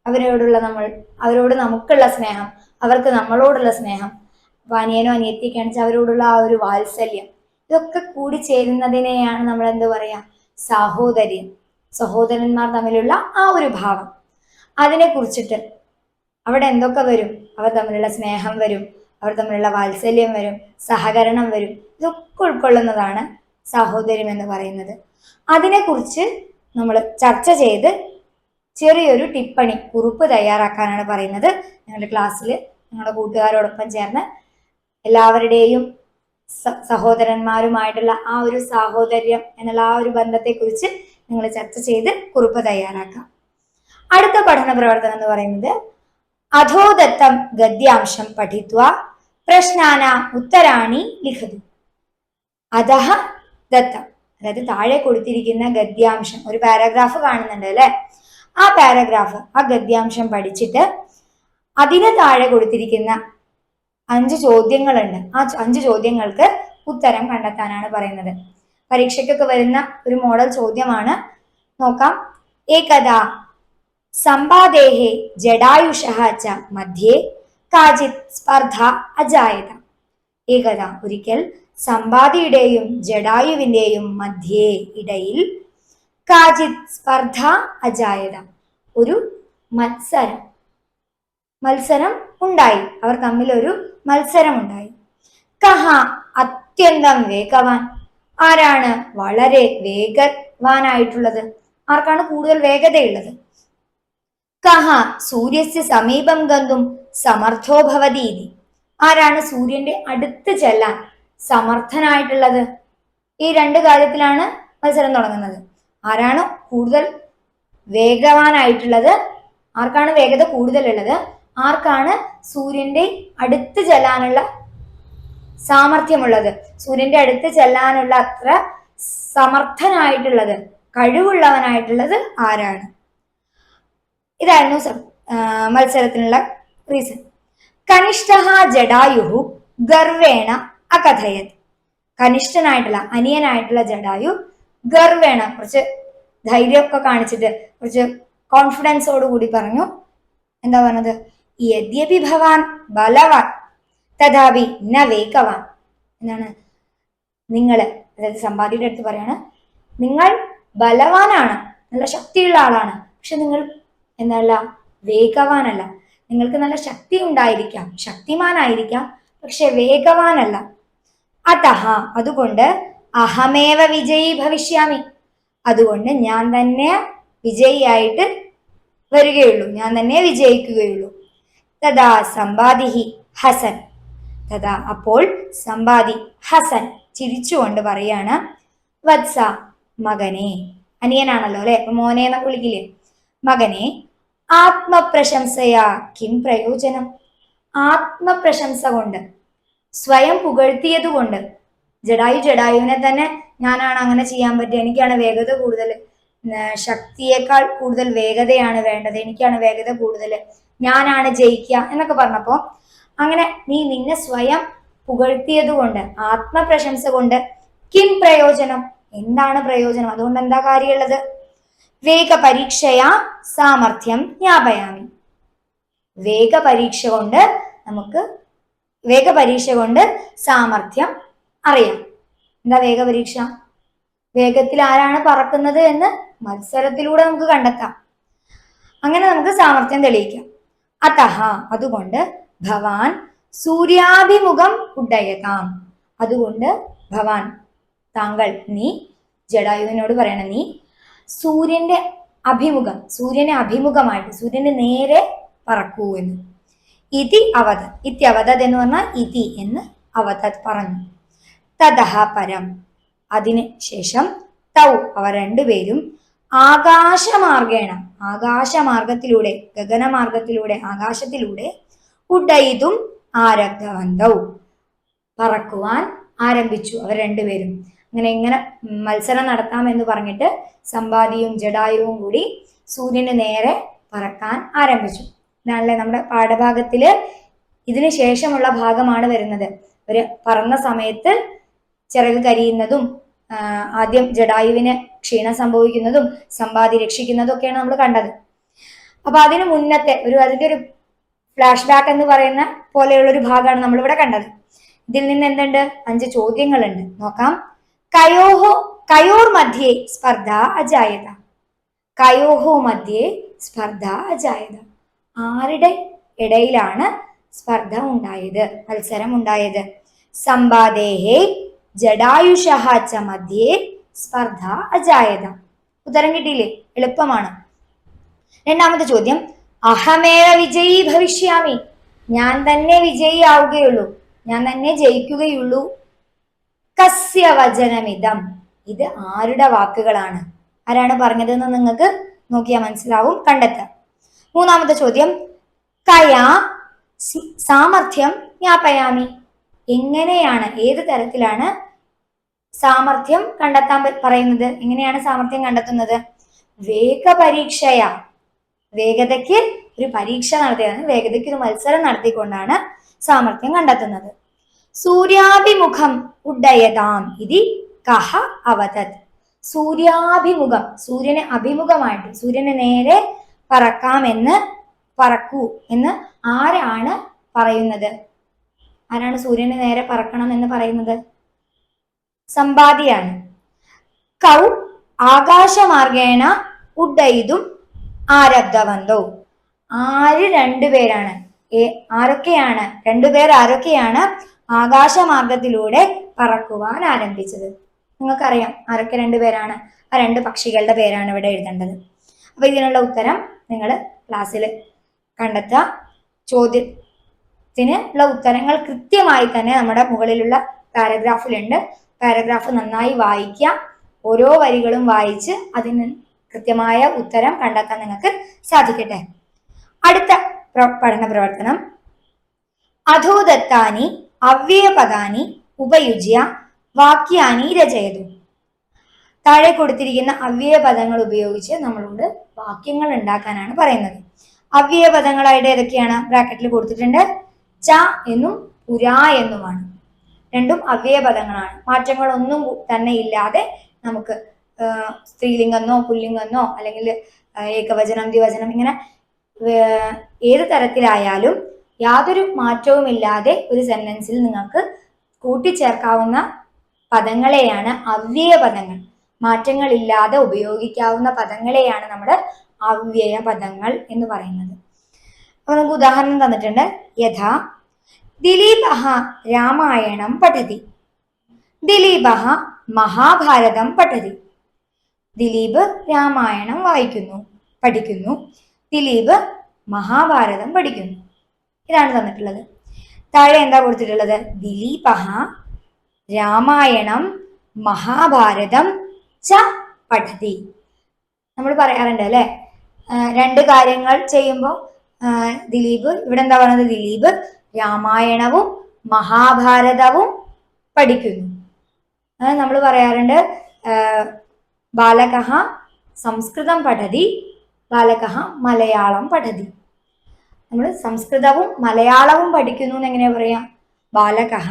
അവരോട് നമുക്കുള്ള സ്നേഹം, അവർക്ക് നമ്മളോടുള്ള സ്നേഹം, അപ്പൊ അനിയനോ അനിയത്തിയൊക്കെ ആണെന്ന് അവരോടുള്ള ആ ഒരു വാത്സല്യം, ഇതൊക്കെ കൂടി ചേരുന്നതിനെയാണ് നമ്മൾ എന്ത് പറയാ? സാഹോദര്യം. സഹോദരന്മാർ തമ്മിലുള്ള ആ ഒരു ഭാവം, അതിനെ കുറിച്ചിട്ട് അവിടെ എന്തൊക്കെ വരും? അവർ തമ്മിലുള്ള സ്നേഹം വരും, അവർ തമ്മിലുള്ള വാത്സല്യം വരും, സഹകരണം വരും. ഇതൊക്കെ ഉൾക്കൊള്ളുന്നതാണ് സാഹോദര്യം എന്ന് പറയുന്നത്. അതിനെക്കുറിച്ച് നമ്മൾ ചർച്ച ചെയ്ത് ചെറിയൊരു ടിപ്പണി, കുറിപ്പ് തയ്യാറാക്കാനാണ് പറയുന്നത്. ഞങ്ങളുടെ ക്ലാസ്സിൽ ഞങ്ങളുടെ കൂട്ടുകാരോടൊപ്പം ചേർന്ന് എല്ലാവരുടെയും സഹോദരന്മാരുമായിട്ടുള്ള ആ ഒരു സാഹോദര്യം എന്നുള്ള ആ ഒരു ബന്ധത്തെക്കുറിച്ച് നിങ്ങൾ ചർച്ച ചെയ്ത് കുറിപ്പ് തയ്യാറാക്കാം. അടുത്ത പഠന പ്രവർത്തനം എന്ന് പറയുന്നത് അധോദത്തം ഗദ്യാംശം പഠിത്വ പ്രശ്നാന ഉത്തരാണി ലിഖതു. അധഃ ദത്തം, അതായത് താഴെ കൊടുത്തിരിക്കുന്ന ഗദ്യാംശം, ഒരു പാരഗ്രാഫ് കാണുന്നുണ്ട് അല്ലെ? ആ പാരഗ്രാഫ്, ആ ഗദ്യാംശം പഠിച്ചിട്ട് അതിന് താഴെ കൊടുത്തിരിക്കുന്ന 5 ചോദ്യങ്ങളുണ്ട്. ആ 5 ചോദ്യങ്ങൾക്ക് ഉത്തരം കണ്ടെത്താനാണ് പറയുന്നത്. പരീക്ഷയ്ക്കൊക്കെ വരുന്ന ഒരു മോഡൽ ചോദ്യമാണ്. നോക്കാം. ഏകദാ സമ്പാദേഹേ ജഡായുഷഃ ച മധ്യേ കാചിത് സ്പർദ്ധ അജായത. ഏകദാ ഒരിക്കൽ സമ്പാദിയുടെയും ജഡായുവിന്റെയും മധ്യേ ഇടയിൽ കാചിത് സ്പർദ്ധ അജായത ഒരു മത്സരം ഉണ്ടായി. അവർ തമ്മിൽ ഒരു മത്സരം ഉണ്ടായി. കഹ അത്യന്തം വേഗവാൻ, ആരാണ് വളരെ വേഗവാനായിട്ടുള്ളത്? ആർക്കാണ് കൂടുതൽ വേഗതയുള്ളത്? കഹ സൂര്യസ്യ സമീപം ഗന്തും സമർത്ഥോ ഭവതീതി, ആരാണ് സൂര്യന്റെ അടുത്ത് ചെല്ലാൻ സമർത്ഥനായിട്ടുള്ളത്? ഈ 2 കാര്യത്തിലാണ് മത്സരം തുടങ്ങുന്നത്. ആരാണ് കൂടുതൽ വേഗവാനായിട്ടുള്ളത്? ആർക്കാണ് വേഗത കൂടുതലുള്ളത്? ആർക്കാണ് സൂര്യന്റെ അടുത്ത് ചെല്ലാനുള്ള സാമർഥ്യമുള്ളത്? സൂര്യന്റെ അടുത്ത് ചെല്ലാനുള്ള അത്ര സമർത്ഥനായിട്ടുള്ളത്, കഴിവുള്ളവനായിട്ടുള്ളത് ആരാണ്? ഇതായിരുന്നു മത്സരത്തിനുള്ള റീസൺ. കനിഷ്ഠഃ ജഡായുഹു ഗർവേണ അകഥയത്. കനിഷ്ഠനായിട്ടുള്ള അനിയനായിട്ടുള്ള ജഡായു ഗർവേണ, കുറച്ച് ധൈര്യമൊക്കെ കാണിച്ചിട്ട്, കുറച്ച് കോൺഫിഡൻസോട് കൂടി പറഞ്ഞു. എന്താ പറഞ്ഞത്? യദ്യപി ഭവാൻ ബലവാൻ തഥാപി ന വേഗവാൻ. എന്താണ്? നിങ്ങള്, അതായത് സമ്പാദിയുടെ അടുത്ത് പറയാണ്, നിങ്ങൾ ബലവാനാണ്, നല്ല ശക്തിയുള്ള ആളാണ്, പക്ഷെ നിങ്ങൾ എന്നല്ല വേഗവാനല്ല. നിങ്ങൾക്ക് നല്ല ശക്തി ഉണ്ടായിരിക്കാം, ശക്തിമാനായിരിക്കാം, പക്ഷെ വേഗവാനല്ല. അതഹ അതുകൊണ്ട് അഹമേവ വിജയി ഭവിഷ്യാമി, അതുകൊണ്ട് ഞാൻ തന്നെ വിജയിയായിട്ട് വരികയുള്ളൂ, ഞാൻ തന്നെ വിജയിക്കുകയുള്ളൂ. തഥാ സമ്പാദിഹി ഹസൻ, തഥാ അപ്പോൾ സമ്പാദി ഹസൻ ചിരിച്ചുകൊണ്ട് പറയാണ്, വത്സ മകനെ, അനിയനാണല്ലോ അല്ലെ, അപ്പൊ മോനെ എന്നൊക്കെ വിളിക്കില്ലേ, മകനെ, ആത്മപ്രശംസയാ കിം പ്രയോജനം. ആത്മപ്രശംസ കൊണ്ട്, സ്വയം പുകഴ്ത്തിയത് കൊണ്ട്, ജഡായുവിനെ തന്നെ ഞാനാണ് അങ്ങനെ ചെയ്യാൻ പറ്റുക, എനിക്കാണ് വേഗത കൂടുതൽ, ശക്തിയേക്കാൾ കൂടുതൽ വേഗതയാണ് വേണ്ടത്, എനിക്കാണ് വേഗത കൂടുതൽ, ഞാനാണ് ജയിക്കുക എന്നൊക്കെ പറഞ്ഞപ്പോ, അങ്ങനെ നീ നിന്നെ സ്വയം പുകഴ്ത്തിയത് കൊണ്ട്, ആത്മപ്രശംസ കൊണ്ട്, കിം പ്രയോജനം, എന്താണ് പ്രയോജനം, അതുകൊണ്ട് എന്താ കാര്യമുള്ളത്? വേഗപരീക്ഷയാ സാമർഥ്യം ജ്ഞാപയാമി. വേഗപരീക്ഷ കൊണ്ട് സാമർഥ്യം അറിയാം. എന്താ വേഗപരീക്ഷ? വേഗത്തിൽ ആരാണ് പറക്കുന്നത് എന്ന് മത്സരത്തിലൂടെ നമുക്ക് കണ്ടെത്താം. അങ്ങനെ നമുക്ക് സാമർഥ്യം തെളിയിക്കാം. അതഹ അതുകൊണ്ട് ഭവാൻ സൂര്യാഭിമുഖം ഉഡ്ഡയതാം. അതുകൊണ്ട് ഭവാൻ താങ്കൾ, നീ ജടായുവിനോട് പറയണം, നീ സൂര്യനെ അഭിമുഖമായിട്ട് സൂര്യന്റെ നേരെ പറക്കൂ എന്ന്. ഇത്യവദത് എന്ന് പറഞ്ഞാൽ ഇതി എന്ന് അവതത് പറഞ്ഞു. തതഹ പരം അതിന് ശേഷം തൗ അവർ രണ്ടുപേരും ആകാശമാർഗത്തിലൂടെ ഗഗനമാർഗത്തിലൂടെ ആകാശത്തിലൂടെ ഉഡയിതും ആരബ്ധവന്തൗ പറക്കുവാൻ ആരംഭിച്ചു. അവർ രണ്ടുപേരും ഇങ്ങനെ മത്സരം നടത്താം എന്ന് പറഞ്ഞിട്ട് സമ്പാദിയും ജടായുവും കൂടി സൂര്യന് നേരെ പറക്കാൻ ആരംഭിച്ചു. ഇതാണല്ലേ നമ്മുടെ പാഠഭാഗത്തില് ഇതിന് ശേഷമുള്ള ഭാഗമാണ് വരുന്നത്. ഒരു പറന്ന സമയത്ത് ചിറക് കരിയുന്നതും ആദ്യം ജടായുവിന് ക്ഷീണം സംഭവിക്കുന്നതും സമ്പാദി രക്ഷിക്കുന്നതും ഒക്കെയാണ് നമ്മൾ കണ്ടത്. അപ്പൊ അതിന് മുന്നത്തെ അതിന്റെ ഒരു ഫ്ലാഷ് ബാക്ക് എന്ന് പറയുന്ന പോലെയുള്ള ഒരു ഭാഗമാണ് നമ്മളിവിടെ കണ്ടത്. ഇതിൽ നിന്ന് എന്തുണ്ട്? 5 ചോദ്യങ്ങളുണ്ട്, നോക്കാം. കയോർ മധ്യേ സ്പർദ്ധ അജായത. കയോഹോ മധ്യേ സ്പർദ്ധ അജായത. ആരുടെ ഇടയിലാണ് സ്പർദ്ധ ഉണ്ടായത്, മത്സരം ഉണ്ടായത്? സമ്പാദേഹേ ജടായുഷഃ ച മധ്യേ സ്പർദ്ധ അജായത. ഉത്തരം കിട്ടിയില്ലേ? എളുപ്പമാണ്. രണ്ടാമത്തെ ചോദ്യം, അഹമേവ വിജയീ ഭവിഷ്യാമി. ഞാൻ തന്നെ വിജയി ആവുകയുള്ളൂ, ഞാൻ തന്നെ ജയിക്കുകയുള്ളൂ. കസ്യ വചനമിതം. ഇത് ആരുടെ വാക്കുകളാണ്? ആരാണ് പറഞ്ഞതെന്ന് നിങ്ങൾക്ക് നോക്കിയാൽ മനസ്സിലാവും, കണ്ടെത്താം. മൂന്നാമത്തെ ചോദ്യം, കയാ സാമർഥ്യം ജ്ഞാപയാമി. എങ്ങനെയാണ്, ഏത് തരത്തിലാണ് സാമർഥ്യം കണ്ടെത്താൻ പറയുന്നത്? എങ്ങനെയാണ് സാമർഥ്യം കണ്ടെത്തുന്നത്? വേഗപരീക്ഷയാ. വേഗതയ്ക്ക് ഒരു പരീക്ഷ നടത്തിയാണ്, വേഗതയ്ക്ക് ഒരു മത്സരം നടത്തിക്കൊണ്ടാണ് സാമർഥ്യം കണ്ടെത്തുന്നത്. സൂര്യാഭിമുഖം ഉഡ്ഡയതാം ഇതി കഹ അവതത്. സൂര്യാഭിമുഖം, സൂര്യനെ അഭിമുഖമായിട്ട് സൂര്യന് നേരെ പറക്കൂ എന്ന് ആരാണ് പറയുന്നത്? ആരാണ് സൂര്യന് നേരെ പറക്കണം എന്ന് പറയുന്നത്? സമ്പാദിയാണ്. കൗ ആകാശമാർഗേണ ഉഡ്ഡയിതും ആരബ്ധവന്തോ. രണ്ടുപേരാണ്? ആരൊക്കെയാണ്? രണ്ടുപേർ ആരൊക്കെയാണ് ആകാശമാർഗത്തിലൂടെ പറക്കുവാൻ ആരംഭിച്ചത്? നിങ്ങൾക്കറിയാം ആരൊക്കെ രണ്ടുപേരാണ്? ആ 2 പക്ഷികളുടെ പേരാണ് ഇവിടെ എഴുതേണ്ടത്. അപ്പൊ ഇതിനുള്ള ഉത്തരം നിങ്ങൾ ക്ലാസ്സിൽ കണ്ടെത്തുക. ചോദ്യത്തിനുള്ള ഉത്തരങ്ങൾ കൃത്യമായി തന്നെ നമ്മുടെ മുകളിലുള്ള പാരഗ്രാഫിലുണ്ട്. പാരഗ്രാഫ് നന്നായി വായിക്കുക. ഓരോ വരികളും വായിച്ച് അതിന് കൃത്യമായ ഉത്തരം കണ്ടെത്താൻ നിങ്ങൾക്ക് സാധിക്കട്ടെ. അടുത്ത പഠന പ്രവർത്തനം, അധോദത്താനി അവ്യയപദാനി ഉപയുജ്യ വാക്യാനി രചയതു. താഴെ കൊടുത്തിരിക്കുന്ന അവ്യയപദങ്ങൾ ഉപയോഗിച്ച് നമ്മളോട് വാക്യങ്ങൾ ഉണ്ടാക്കാനാണ് പറയുന്നത്. അവ്യയപദങ്ങളായിട്ട് ഏതൊക്കെയാണ്? ബ്രാക്കറ്റിൽ കൊടുത്തിട്ടുണ്ട്. ച എന്നും പുര എന്നുമാണ്. രണ്ടും അവ്യയപദങ്ങളാണ്. മാറ്റങ്ങളൊന്നും തന്നെ ഇല്ലാതെ നമുക്ക് സ്ത്രീലിംഗെന്നോ പുല്ലിംഗെന്നോ അല്ലെങ്കിൽ ഏകവചനം ദ്വിവചനം ഇങ്ങനെ ഏത് തരത്തിലായാലും യാതൊരു മാറ്റവും ഇല്ലാതെ ഒരു സെന്റൻസിൽ നിങ്ങൾക്ക് കൂട്ടിച്ചേർക്കാവുന്ന പദങ്ങളെയാണ് അവ്യയപദങ്ങൾ. മാറ്റങ്ങളില്ലാതെ ഉപയോഗിക്കാവുന്ന പദങ്ങളെയാണ് നമ്മൾ അവ്യയപദങ്ങൾ എന്ന് പറയുന്നത്. അപ്പൊ നമുക്ക് ഉദാഹരണം തന്നിട്ടുണ്ട്. യഥാ ദിലീപഃ രാമായണം പഠതി. ദിലീപഃ മഹാഭാരതം പഠതി. ദിലീപ് രാമായണം പഠിക്കുന്നു. ദിലീപ് മഹാഭാരതം പഠിക്കുന്നു. ഇതാണ് തന്നിട്ടുള്ളത്. താഴെ എന്താ കൊടുത്തിട്ടുള്ളത്? ദിലീപഃ രാമായണം മഹാഭാരതം ച പഠതി. നമ്മൾ പറയാറുണ്ട് അല്ലെ, 2 കാര്യങ്ങൾ ചെയ്യുമ്പോൾ ദിലീപ്, ഇവിടെ എന്താ പറയുന്നത്? ദിലീപ് രാമായണവും മഹാഭാരതവും പഠിക്കുന്നു. നമ്മൾ പറയാറുണ്ട് ബാലകഃ സംസ്കൃതം പഠതി, ബാലകഃ മലയാളം പഠതി. നമ്മൾ സംസ്കൃതവും മലയാളവും പഠിക്കുന്നു എന്ന് എങ്ങനെയാ പറയാ? ബാലകഃ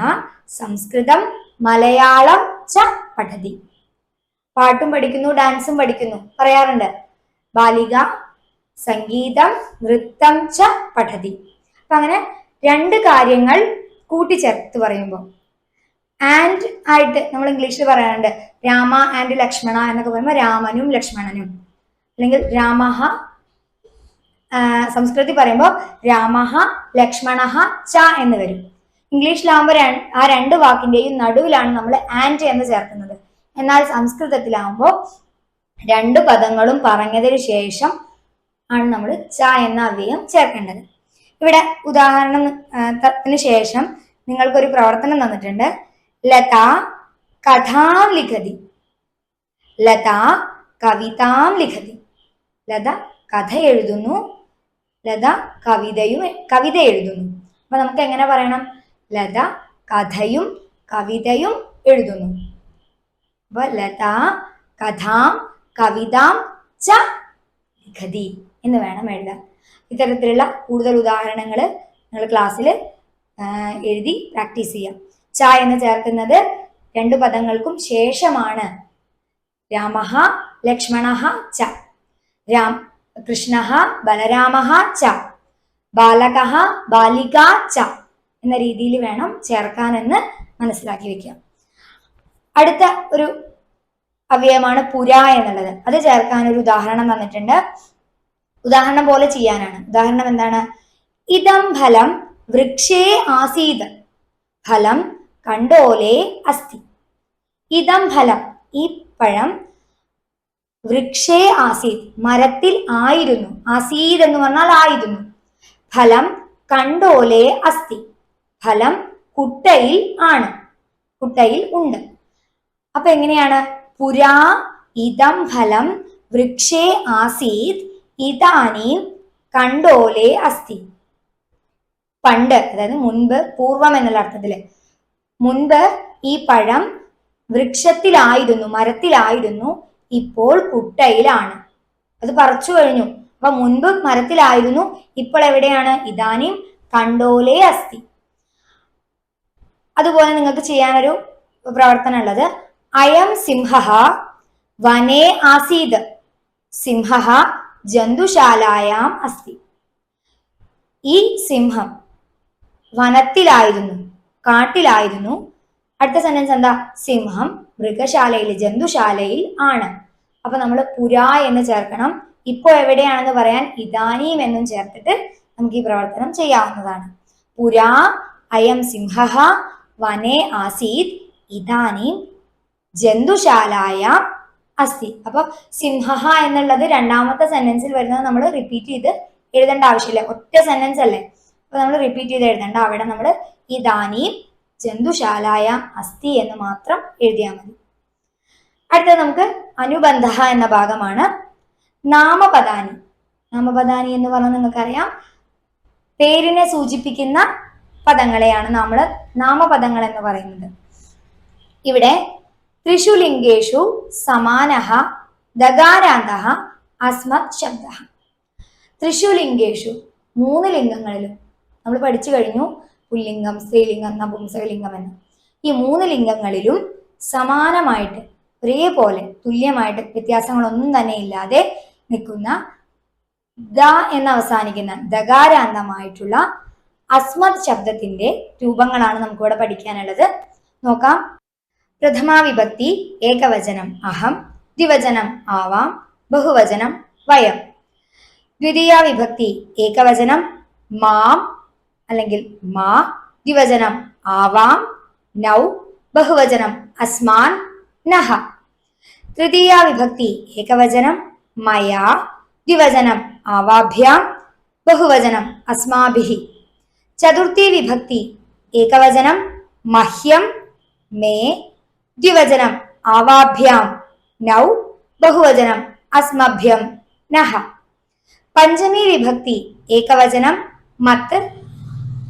സംസ്കൃതം മലയാളം ച പഠതി. പാട്ടും പഠിക്കുന്നു, ഡാൻസും പഠിക്കുന്നു പറയാറുണ്ട്. ബാലിക സംഗീതം നൃത്തം ച പഠതി. അപ്പൊ അങ്ങനെ രണ്ട് കാര്യങ്ങൾ കൂട്ടിച്ചേർത്ത് പറയുമ്പോൾ ആൻഡ് ആയിട്ട് നമ്മൾ ഇംഗ്ലീഷിൽ പറയാറുണ്ട് രാമ ആൻഡ് ലക്ഷ്മണ എന്നൊക്കെ പറയുമ്പോൾ രാമനും ലക്ഷ്മണനും, അല്ലെങ്കിൽ രാമഹ, സംസ്കൃതത്തിൽ പറയുമ്പോൾ രാമഹ ലക്ഷ്മണഹ ച എന്ന് വരും. ഇംഗ്ലീഷിലാവുമ്പോൾ ആ രണ്ട് വാക്കിന്റെയും നടുവിലാണ് നമ്മൾ ആൻഡ് എന്ന് ചേർക്കുന്നത്. എന്നാൽ സംസ്കൃതത്തിലാവുമ്പോൾ രണ്ട് പദങ്ങളും പറഞ്ഞതിന് ശേഷം ആണ് നമ്മൾ ച എന്ന അവ്യയം ചേർക്കേണ്ടത്. ഇവിടെ ഉദാഹരണത്തിന് ശേഷം നിങ്ങൾക്കൊരു പ്രവർത്തനം തന്നിട്ടുണ്ട്. ലത കഥാം ലിഖതി, ലത കവിതാം ലിഖതി. ലത കഥ എഴുതുന്നു, ലത കവിത എഴുതുന്നു. അപ്പൊ നമുക്ക് എങ്ങനെ പറയണം? ലത കഥയും കവിതയും എഴുതുന്നു. അപ്പൊ ലത കഥാം കവിതാം ച ലിഖതി എന്ന് വേണം എഴുതാൻ. ഇത്തരത്തിലുള്ള കൂടുതൽ ഉദാഹരണങ്ങൾ നിങ്ങൾ ക്ലാസ്സിൽ എഴുതി പ്രാക്ടീസ് ചെയ്യാം. ച എന്ന് ചേർക്കുന്നത് രണ്ടു പദങ്ങൾക്കും ശേഷമാണ്. രാമഃ ലക്ഷ്മണഃ ച, കൃഷ്ണഃ ബലരാമഃ ച, ബാലകഃ ബാലിക ച എന്ന രീതിയിൽ വേണം ചേർക്കാനെന്ന് മനസ്സിലാക്കി വെക്കാം. അടുത്ത ഒരു അവയവമാണ് പുര എന്നുള്ളത്. അത് ചേർക്കാൻ ഒരു ഉദാഹരണം തന്നിട്ടുണ്ട്. ഉദാഹരണം പോലെ ചെയ്യാനാണ്. ഉദാഹരണം എന്താണ്? ഇതം ഫലം വൃക്ഷേ ആസീത്, ഫലം കണ്ടോലേ അസ്തി. ഇതം ഫലം, ഈ പഴം, വൃക്ഷേ ആസീത് മരത്തിൽ ആയിരുന്നു. ആസീത് എന്ന് പറഞ്ഞാൽ ആയിരുന്നു. ഫലം കണ്ടോലേ അസ്തി, ഫലം കുട്ടയിൽ ആണ്, കുട്ടയിൽ ഉണ്ട്. അപ്പൊ എങ്ങനെയാണ്? പുരാ ഇതം ഫലം വൃക്ഷേ ആസീത് ഇതാനീം കണ്ടോലേ അസ്തി. പണ്ട്, അതായത് മുൻപ്, പൂർവം എന്നുള്ള അർത്ഥത്തില്, മുൻപ് ഈ പഴം വൃക്ഷത്തിലായിരുന്നു, മരത്തിലായിരുന്നു, ഇപ്പോൾ കുട്ടയിലാണ്. അത് പറിച്ചു കഴിഞ്ഞു. അപ്പൊ മുൻപ് മരത്തിലായിരുന്നു, ഇപ്പോൾ എവിടെയാണ്? ഇതാനീം കണ്ടോലേ അസ്തി. അതുപോലെ നിങ്ങൾക്ക് ചെയ്യാനൊരു പ്രവർത്തനം ഉള്ളത്. അയം സിംഹഃ വനേ ആസീത്, സിംഹഃ ജന്തുശാലായാം അസ്തി. ഈ സിംഹം വനത്തിലായിരുന്നു, കാട്ടിലായിരുന്നു. അടുത്ത സെന്റൻസ് എന്താ? സിംഹം മൃഗശാലയിൽ, ജന്തുശാലയിൽ ആണ്. അപ്പൊ നമ്മൾ പുരാ എന്ന് ചേർക്കണം. ഇപ്പോ എവിടെയാണെന്ന് പറയാൻ ഇതാനീം എന്നും ചേർത്തിട്ട് നമുക്ക് ഈ പ്രവർത്തനം ചെയ്യാവുന്നതാണ്. പുരാ അയം സിംഹഃ വനേ ആസീത് ഇതാനീം ജന്തുശാലായാം അസ്തി. അപ്പൊ സിംഹഃ എന്നുള്ളത് രണ്ടാമത്തെ സെന്റൻസിൽ വരുന്നത് നമ്മൾ റിപ്പീറ്റ് ചെയ്ത് എഴുതേണ്ട ആവശ്യമില്ല, ഒറ്റ സെന്റൻസ് അല്ലേ. അപ്പൊ നമ്മൾ റിപ്പീറ്റ് ചെയ്ത് എഴുതേണ്ട. അവിടെ നമ്മൾ ഇതാനീം ജന്തുശാലായാം അസ്തി എന്ന് മാത്രം എഴുതിയാൽ മതി. അടുത്തത് നമുക്ക് അനുബന്ധ എന്ന ഭാഗമാണ്. നാമപദാനി. നാമപദാനി എന്ന് പറഞ്ഞാൽ നിങ്ങൾക്കറിയാം, പേരിനെ സൂചിപ്പിക്കുന്ന പദങ്ങളെയാണ് നമ്മൾ നാമപദങ്ങൾ എന്ന് പറയുന്നത്. ഇവിടെ ത്രിഷു ലിംഗേഷു സമാനഃ ദകാരാന്തഃ അസ്മത് ശബ്ദഃ. ത്രിഷു ലിംഗേഷു, മൂന്ന് ലിംഗങ്ങളിലും നമ്മൾ പഠിച്ചു കഴിഞ്ഞു. പുല്ലിംഗം, സ്ത്രീലിംഗം, നപുംസകലിംഗം എന്ന്. ഈ മൂന്ന് ലിംഗങ്ങളിലും സമാനമായിട്ട്, ഒരേപോലെ, തുല്യമായിട്ട്, വ്യത്യാസങ്ങളൊന്നും തന്നെ ഇല്ലാതെ നിൽക്കുന്ന ദ എന്ന് അവസാനിക്കുന്ന ദകാരാന്തമായിട്ടുള്ള അസ്മത് ശബ്ദത്തിന്റെ രൂപങ്ങളാണ് നമുക്കിവിടെ പഠിക്കാനുള്ളത്. നോക്കാം. പ്രഥമാ വിഭക്തി ഏകവചനം അഹം, ദ്വിവചനം ആവാം, ബഹുവചനം വയം. ദ്വിതീയ വിഭക്തി ഏകവചനം മാം അല്ലെങ്കിൽ മാ, ദ്വിവചനം ആവാം, നൗ, ബഹുവചനം അസ്മാൻ, നഹ. തൃതീയ വിഭക്തി ഏകവചനം മയാ, ദ്വിവചനം ആവാഭ്യാം, ബഹുവചനം അസ്മാഭിഹി. ചതുർത്ഥി വിഭക്തി ഏകവചനം മഹ്യം, മേ, ദ്വിവചനം ആവാഭ്യാം, നൗ, ബഹുവചനം അസ്മഭ്യം, നഹ. പഞ്ചമി വിഭക്തി ഏകവചനം മത്,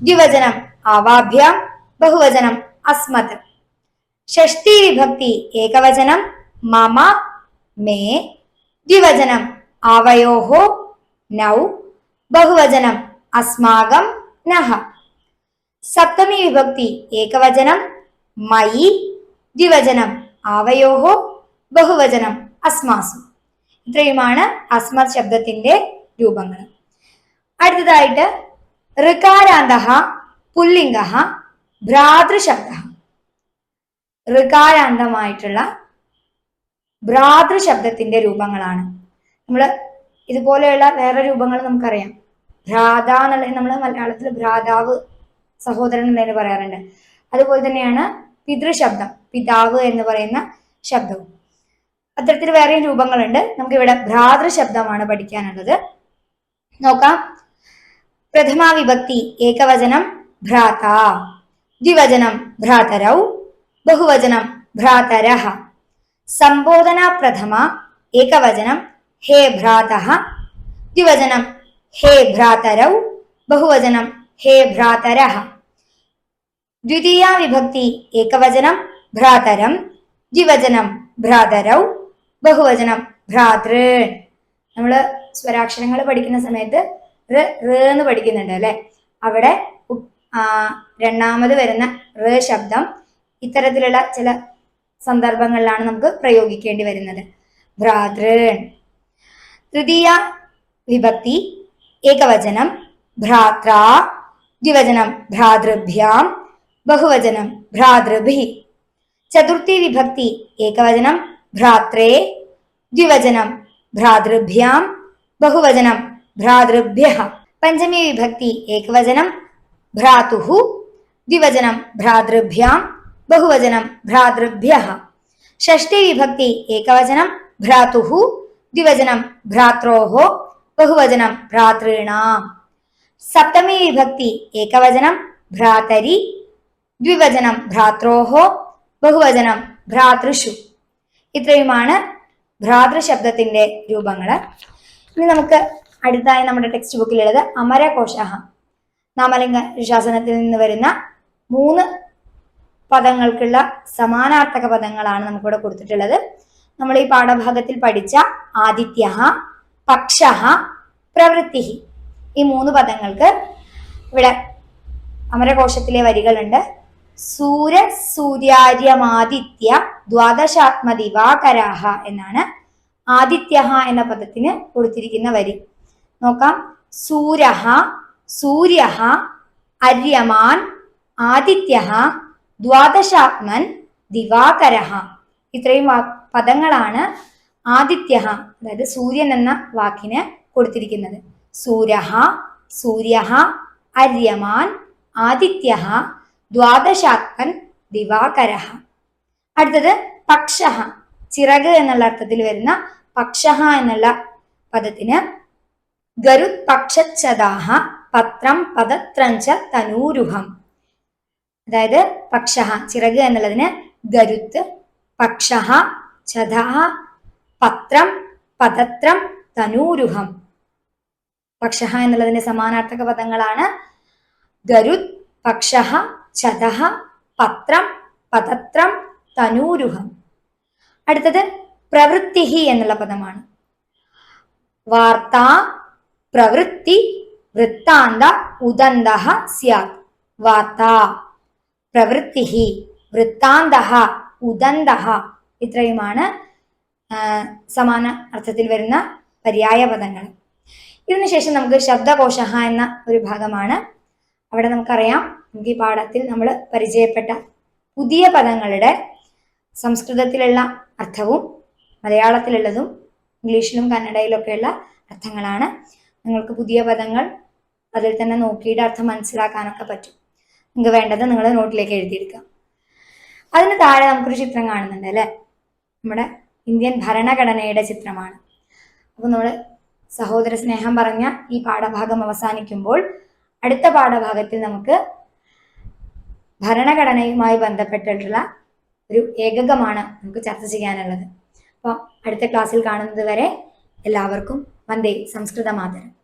ദ്വിവചനം ആവാഭ്യാം, ബഹുവചനം അസ്മത്. ഷഷ്ടി വിഭക്തി ഏകവചനം മമ, മേ, ദ്വിവചനം ആവയോഹോ, നൗ, ബഹുവചനം അസ്മാകം, നഹ. സപ്തമി വിഭക്തി ഏകവചനം മയി, ദ്വിവചനം ആവയോഹോ, ബഹുവചനം അസ്മാസു. ഇത്രയുമാണ് അസ്മത് ശബ്ദത്തിന്റെ രൂപങ്ങൾ. അടുത്തതായിട്ട് ഋകാരാന്ത പുല്ലിംഗ ഭ്രാതൃശബ്ദ. ഋകാരാന്തമായിട്ടുള്ള ഭ്രാതൃശബ്ദത്തിന്റെ രൂപങ്ങളാണ്. നമ്മൾ ഇതുപോലെയുള്ള വേറെ രൂപങ്ങൾ നമുക്കറിയാം. ഭ്രാത എന്നുള്ള നമ്മൾ മലയാളത്തിൽ ഭ്രാതാവ് സഹോദരൻ എന്നതിന് പറയാറുണ്ട്. അതുപോലെ തന്നെയാണ് പിതൃശബ്ദം, പിതാവ് എന്ന് പറയുന്ന ശബ്ദവും. അത്തരത്തിൽ വേറെയും രൂപങ്ങളുണ്ട്. നമുക്കിവിടെ ഭ്രാതൃശബ്ദമാണ് പഠിക്കാനുള്ളത്. നോക്കാം. പ്രഥമാ വിഭക്തി ഏകവചനം ഭ്രാത, ദ്വിവചനം ഭ്രാതരൗ, ബഹുവചനം ഭ്രാതരഃ. സംബോധന പ്രഥമ ഏകവചനം ഹേ ഭ്രാതഃ, ദ്വിവചനം ഹേ ഭ്രാതരൗ, ബഹുവചനം ഹേ ഭ്രാതരഃ. ദ്വിതീയ വിഭക്തി ഏകവചനം ഭ്രാതരം, ദ്വിവചനം ഭ്രാതരൗ, ബഹുവചനം ഭ്രാതൃൻ. നമ്മൾ സ്വരാക്ഷരങ്ങൾ പഠിക്കുന്ന സമയത്ത് എന്ന് പഠിക്കുന്നുണ്ട് അല്ലെ. അവിടെ രണ്ടാമത് വരുന്ന ശബ്ദം ഇത്തരത്തിലുള്ള ചില സന്ദർഭങ്ങളിലാണ് നമുക്ക് പ്രയോഗിക്കേണ്ടി വരുന്നത്. ഭ്രാതൃൻ. തൃതീയ വിഭക്തി ഏകവചനം ഭ്രാത്ര, ദ്വിവചനം ഭ്രാതൃഭ്യാം, ബഹുവചനം ഭ്രാതൃഭിः. ചതുർത്ഥി വിഭക്തി ഏകവചനം ഭ്രാത്രേ, ദ്വിവചനം ഭ്രാതൃഭ്യാം, ബഹുവചനം ഭ്രാതൃഭ്യഃ. പഞ്ചമി വിഭക്തി ഏകവചനം ഭ്രാതുഃ, ദ്വിവചനം ഭ്രാതൃഭ്യാം, ബഹുവചനം ഭ്രാതൃഭ്യഃ. ഷഷ്ഠി വിഭക്തി ഏകവചനം ഭ്രാതുഃ, ദ്വിവചനം ഭ്രാത്രോഃ, ബഹുവചനം ഭ്രാതॄണാം. സപ്തമി വിഭക്തി ഏകവചനം ഭ്രാതരി, ദ്വിവചനം ഭ്രാത്രോഃ, ബഹുവചനം ഭ്രാതൃഷു. ഇത്രയുമാണ് ഭ്രാതൃശബ്ദത്തിന്റെ രൂപങ്ങൾ. ഇനി നമുക്ക് അടുത്തായി നമ്മുടെ ടെക്സ്റ്റ് ബുക്കിലുള്ളത് അമരകോശ. നാമലിംഗ ശാസനത്തിൽ നിന്ന് വരുന്ന 3 പദങ്ങൾക്കുള്ള സമാനാർത്ഥക പദങ്ങളാണ് നമുക്കിവിടെ കൊടുത്തിട്ടുള്ളത്. നമ്മൾ ഈ പാഠഭാഗത്തിൽ പഠിച്ച ആദിത്യ, പക്ഷ, പ്രവൃത്തി, ഈ 3 പദങ്ങൾക്ക് ഇവിടെ അമരകോശത്തിലെ വരികളുണ്ട്. സൂര്യ സൂര്യാര്യമാദിത്യ ദ്വാദശാത്മദിവാകരാഹ എന്നാണ് ആദിത്യ എന്ന പദത്തിന് കൊടുത്തിരിക്കുന്ന വരി. നോക്കാം. സൂര്യഃ, സൂര്യഃ, അര്യമാൻ, ആദിത്യഃ, ദ്വാദശാത്മൻ, ദിവാകരഃ. ഇത്രയും പദങ്ങളാണ് ആദിത്യഃ, അതായത് സൂര്യൻ എന്ന വാക്കിന് കൊടുത്തിരിക്കുന്നത്. സൂര്യഃ, സൂര്യഃ, അര്യമാൻ, ആദിത്യഃ, ദ്വാദശാത്മൻ, ദിവാകരഃ. അടുത്തത് പക്ഷഃ, ചിറക് എന്നുള്ള അർത്ഥത്തിൽ വരുന്ന പക്ഷഃ എന്നുള്ള പദത്തിന് ഗരുത്പക്ഷച്ഛദാഹ പത്രം പദത്രഞ്ച തനൂരുഹം. അതായത് പക്ഷഃ ചിറക് എന്നുള്ളതിന് ഗരുത്ത്, പക്ഷഃ, ഛദഃ, പത്രം, പദത്രം, തനൂരുഹം. പക്ഷഃ എന്നുള്ളതിന്റെ സമാനാർത്ഥക പദങ്ങളാണ് ഗരുത്, പക്ഷഃ, ഛദഃ, പത്രം, പദത്രം, തനൂരുഹം. അടുത്തത് പ്രവൃത്തി എന്നുള്ള പദമാണ്. വാർത്ത, പ്രവൃത്തി, വൃത്താന്ത, ഉദന്തഃ സ്യാത്. വാർത്ത, പ്രവൃത്തി, വൃത്താന്തഃ, ഉദന്തഃ. ഇത്രയുമാണ് സമാന അർത്ഥത്തിൽ വരുന്ന പര്യായ പദങ്ങൾ. ഇതിനുശേഷം നമുക്ക് ശബ്ദകോശ എന്ന ഒരു ഭാഗമാണ്. അവിടെ നമുക്കറിയാം, നമുക്ക് ഈ പാഠത്തിൽ നമ്മൾ പരിചയപ്പെട്ട പുതിയ പദങ്ങളുടെ സംസ്കൃതത്തിലുള്ള അർത്ഥവും മലയാളത്തിലുള്ളതും ഇംഗ്ലീഷിലും കന്നഡയിലൊക്കെയുള്ള അർത്ഥങ്ങളാണ്. നിങ്ങൾക്ക് പുതിയ പദങ്ങൾ അതിൽ തന്നെ നോക്കിയിട്ട് അർത്ഥം മനസ്സിലാക്കാനൊക്കെ പറ്റും. നിങ്ങൾക്ക് വേണ്ടത് നിങ്ങൾ നോട്ടിലേക്ക് എഴുതിയെടുക്കാം. അതിന് താഴെ നമുക്കൊരു ചിത്രം കാണുന്നുണ്ട് അല്ലേ. നമ്മുടെ ഇന്ത്യൻ ഭരണഘടനയുടെ ചിത്രമാണ്. അപ്പോൾ നമ്മൾ സഹോദര സ്നേഹം പറഞ്ഞ ഈ പാഠഭാഗം അവസാനിക്കുമ്പോൾ അടുത്ത പാഠഭാഗത്തിൽ നമുക്ക് ഭരണഘടനയുമായി ബന്ധപ്പെട്ടിട്ടുള്ള ഒരു ഏകകമാണ് നമുക്ക് ചർച്ച ചെയ്യാനുള്ളത്. അപ്പോൾ അടുത്ത ക്ലാസ്സിൽ കാണുന്നത് വരെ എല്ലാവർക്കും വന്ദേ സംസ്കൃത മാതരം.